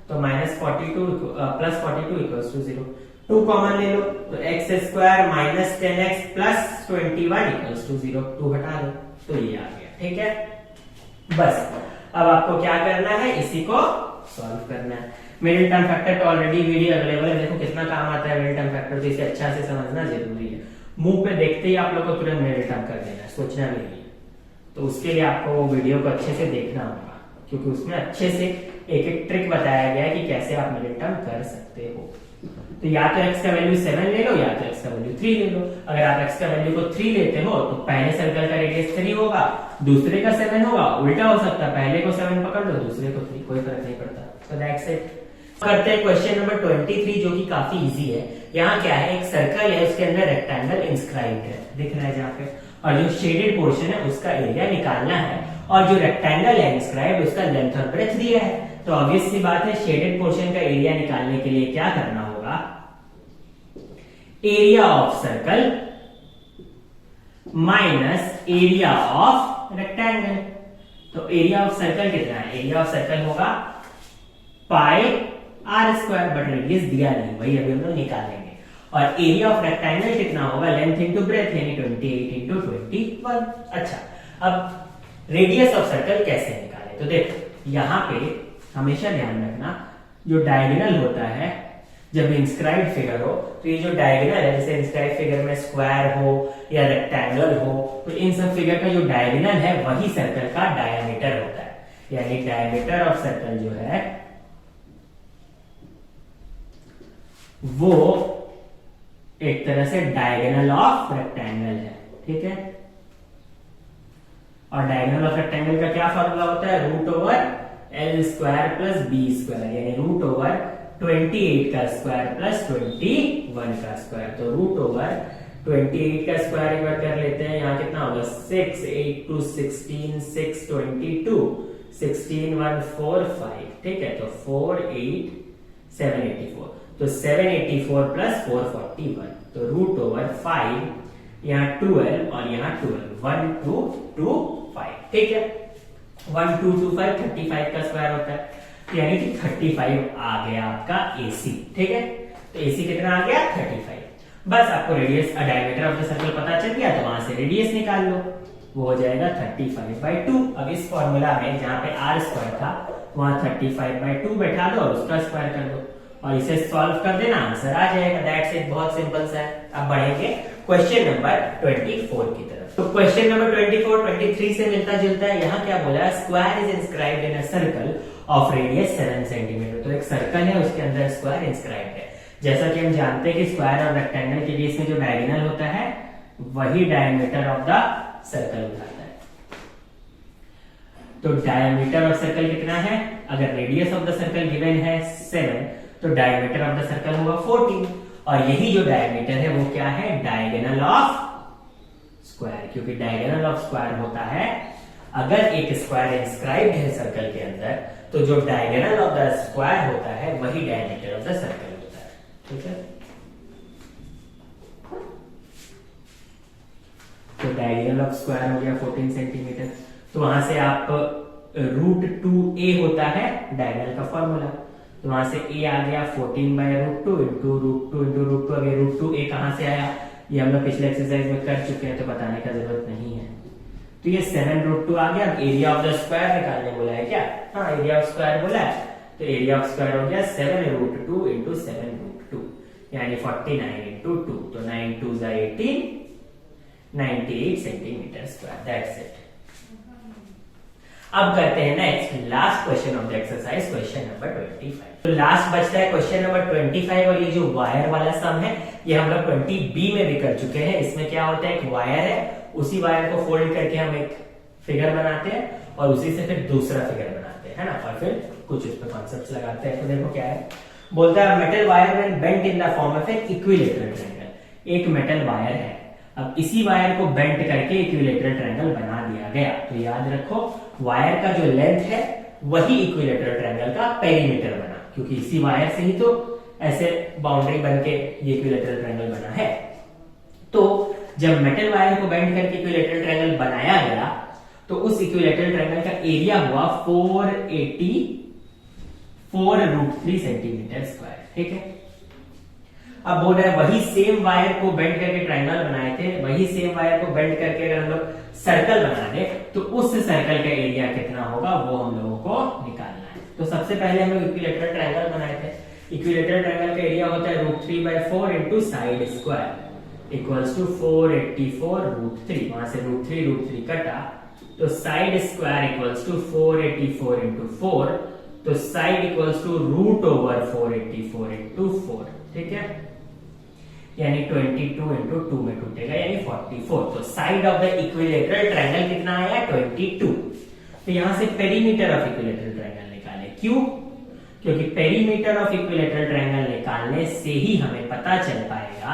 तो minus 42 plus 42 equals to 0। 2 common ले लो, तो x square minus 10x plus 21 equals to 0, 2 हटा दो तो ये आ गया, ठीक है। बस अब आपको क्या करना है, इसी को सॉल्व करना है। मिडिल टर्म फैक्टर तो ऑलरेडी वीडियो अवेलेबल है, देखो कितना काम आता है मिडिल टर्म फैक्टर, तो इसे अच्छा से समझना जरूरी है। मुंह पे देखते ही आप लोग को तुरंत मिडिल टर्म कर देना है, सोचना भी नहीं है। तो उसके लिए आपको वीडियो को अच्छे से देखना होगा, क्योंकि उसमें अच्छे से एक एक ट्रिक बताया गया है कि कैसे आप मिडिल टर्म कर सकते हो। तो या तो x का वैल्यू 7 ले लो, या तो x का वैल्यू 3 ले लो। अगर आप x का वैल्यू को 3 लेते हो तो पहले सर्कल का रेडियस 3 होगा, दूसरे का 7 होगा, उल्टा हो सकता है, पहले को 7 पकड़ लो, दूसरे को 3, कोई फर्क नहीं पड़ता। तो दैट्स इट। करते हैं क्वेश्चन नंबर 23, जो कि काफी इजी है। यहाँ क्या है, एक सर्कल है, उसके अंदर रेक्टेंगल इंस्क्राइब्ड है, दिख रहा है जहाँ पे, और जो शेडेड पोर्शन है उसका एरिया निकालना है। और जो रेक्टेंगल है इंस्क्राइब्ड उसका लेंथ और ब्रेथ दिया है। तो ऑब्वियस सी बात है शेडेड पोर्शन का एरिया निकालने के लिए क्या करना होगा, area of circle minus area of rectangle. तो एरिया ऑफ सर्कल कितना है, एरिया ऑफ सर्कल होगा पाई आर स्क्वायर, बट रेडियस दिया नहीं, वही अभी हम लोग निकालेंगे। और एरिया ऑफ रेक्टेंगल कितना होगा, लेंथ इंटू ब्रेथ यानी 28 इंटू 21। अच्छा, अब रेडियस ऑफ सर्कल कैसे निकाले, तो देखो यहां पे हमेशा ध्यान रखना जो डायगोनल होता है जब इंस्क्राइब्ड फिगर हो, तो ये जो डायगोनल है जैसे इंस्क्राइब्ड फिगर में स्क्वायर हो या रेक्टेंगल हो, तो इन सब फिगर का जो डायगोनल है वही सर्कल का डायमीटर होता है। यानी डायमीटर ऑफ सर्कल जो है वो एक तरह से डायगोनल ऑफ रेक्टेंगल है, ठीक है। और डायगोनल ऑफ रेक्टेंगल का क्या फॉर्मूला होता है, root over L square plus B square, यानी रूट ओवर 28 का स्क्वायर प्लस 21 का स्क्वायर। तो रूट ओवर 28 का स्क्वायर एक बार कर लेते हैं, यहाँ कितना होगा 6, 8 2 16, 6 22, 16 1 4 5, ठीक है। तो 4 8 784, तो 784 प्लस 441, तो रूट ओवर 5, यहाँ 12 और यहाँ 12, 1 2 2 5, ठीक है। 1 2 2 5 35 का स्क्वायर होता है, तो यानी कि 35 आ गया आपका AC, ठीक है। तो AC कितना आ गया 35। बस आपको radius diameter of the circle पता चल गया, तो वहां से रेडियस निकाल लो, वो हो जाएगा 35/2। अब इस फॉर्मूला में जहां पे r स्क्वायर था वहां 35/2 बैठा दो और उसका स्क्वायर कर दो और इसे सॉल्व कर देना, आंसर आ जाएगा। दैट्स इट, बहुत सिंपल सा है। अब बढ़ेंगे क्वेश्चन नंबर 24 की तरफ। तो क्वेश्चन नंबर 24 23 से मिलता जुलता है। यहाँ क्या बोला, square is inscribed in a circle of radius 7 centimetre. तो एक सर्कल है उसके अंदर स्क्वायर इंस्क्राइब्ड है। जैसा कि हम जानते हैं कि स्क्वायर और रेक्टेंगल के बीच में जो डायगोनल होता है वही डायमीटर ऑफ द सर्कल होता है। तो डायमीटर ऑफ सर्कल कितना है, अगर radius of the circle given है 7, तो डायमीटर ऑफ द सर्कल होगा 14, और यही जो डायमीटर है वो क्या है, डायगोनल ऑफ स्क्वायर। क्योंकि डायगोनल ऑफ स्क्वायर होता है अगर एक स्क्वायर इंस्क्राइब्ड है सर्कल के अंदर, तो जो डायगोनल ऑफ द स्क्वायर होता है वही डायमीटर ऑफ द सर्कल होता है, ठीक है। तो डायगोनल ऑफ स्क्वायर हो गया 14 सेंटीमीटर। तो वहां से आप √2a होता है डायगोनल का फॉर्मूला, तो वहां से a आ गया 14/√2 इंटू √2 इंटू √2। अभी √2a कहां से आया, ये हम लोग पिछले एक्सरसाइज में कर चुके हैं तो बताने का जरूरत नहीं है। तो ये 7√2 आ गया। अब एरिया ऑफ द स्क्वायर निकालने बोला है क्या, हाँ एरिया ऑफ स्क्वायर बोला है, तो एरिया ऑफ स्क्वायर हो गया 7√2 इंटू 7√2 यानी 49 इंटू 2, तो 9 2 18, 98 सेंटीमीटर स्क्वायर। That's it. अब करते हैं next last question of the exercise, question number 25। तो लास्ट बचता है क्वेश्चन नंबर 25, और ये जो वायर वाला सम है ये हम लोग 20B में भी कर चुके हैं। इसमें क्या होता है, एक वायर है, उसी वायर को फोल्ड करके हम एक फिगर बनाते हैं और उसी से फिर दूसरा फिगर बनाते हैं, है ना, और फिर कुछ उस पर कॉन्सेप्ट्स लगाते हैं। तो देखो क्या है, बोलता है metal wire when bent in the form of an equilateral triangle. एक मेटल वायर है, अब इसी वायर को बेंट करके इक्विलैटरल ट्रायंगल बना दिया गया। तो याद रखो वायर का जो लेंथ है वही इक्विलैटरल ट्रायंगल का पेरीमीटर बना, क्योंकि इसी वायर से ही तो ऐसे बाउंड्री बन के ये इक्विलैटरल ट्रायंगल बना है। तो जब मेटल वायर को बेंड करके इक्विलैटरल ट्रायंगल बनाया गया तो उस इक्विलैटरल ट्रायंगल का एरिया हुआ 484√3 सेंटीमीटर स्क्वायर, ठीक है। अब बोल रहा है वही सेम वायर को बेंड करके ट्रायंगल बनाए थे, वही सेम वायर को बेंड करके अगर हम लोग सर्कल बना दे तो उस सर्कल का एरिया कितना होगा वो हम लोगों को निकालना है। तो सबसे पहले हम लोग इक्विलैटरल ट्रायंगल बनाए थे। इक्विलैटरल ट्रायंगल का एरिया होता है √3/4 into side square equals to 484√3। वहां से √3 कटा तो side square equals to 484 into 4, तो साइड इक्वल्स टू √484 इंटू 4, ठीक है, यानी 22 इंटू 2 में टूटेगा यानी 44। तो side of the equilateral triangle कितना आया 22। तो यहां से पेरीमीटर ऑफ इक्विलैटरल ट्रायंगल निकाले, क्यों, क्योंकि पेरीमीटर ऑफ इक्विलैटरल ट्रायंगल निकालने से ही हमें पता चल पाएगा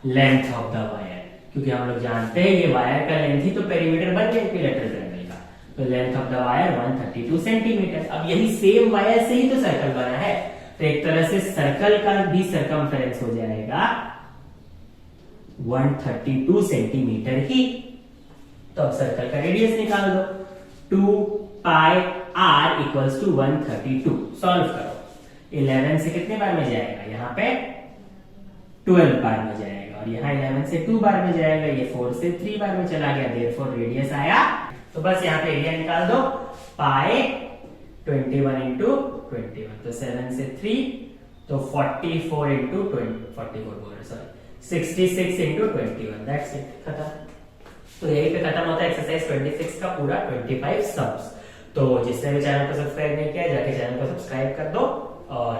लेंथ ऑफ द वायर, क्योंकि हम लोग जानते हैं ये वायर का लेंथ ही तो पेरीमीटर बन गया इक्विलैटरल ट्रायंगल का। तो length of the wire 132 centimetre. अब यही सेम वायर से ही तो सर्कल बना है, तो एक तरह से सर्कल का भी सरकमफेरेंस हो जाएगा 132 सेंटीमीटर ही। तो अब सर्कल का रेडियस निकाल दो, 2 पाई r इक्वल्स टू 132। सॉल्व करो, 11 से कितने बार में जाएगा, यहाँ पे 12 बार में जाएगा, और यहाँ 11 से 2 बार में जाएगा, ये 4 से 3 बार में चला गया, देयरफॉर रेडियस आया। तो बस यहाँ पे एरिया निकाल दो, पाई 21 इंटू 21, तो 7 से 3, तो 44 इंटू 66 इंटू 21, दैट्स इट, खत्म। तो यही पे खत्म होता है एक्सरसाइज 26 का पूरा 25 सम्स। तो जिसने भी चैनल को सब्सक्राइब नहीं किया, जाके चैनल को सब्सक्राइब कर दो, और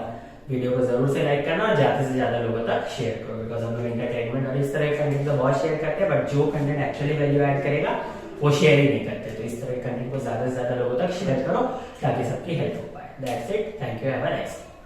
वीडियो को जरूर से लाइक करना, और ज्यादा से ज्यादा लोगों तक शेयर करो, बिकॉज हम लोग एंटरटेनमेंट और इस तरह के कंटेंट तो बहुत शेयर करते हैं, बट जो कंटेंट एक्चुअली वैल्यू ऐड करेगा वो शेयर ही नहीं करते। तो इस तरह के कंटेंट को ज्यादा से ज्यादा लोगों तक शेयर करो ताकि सबकी हेल्प हो पाए। That's it, thank you, have a nice day.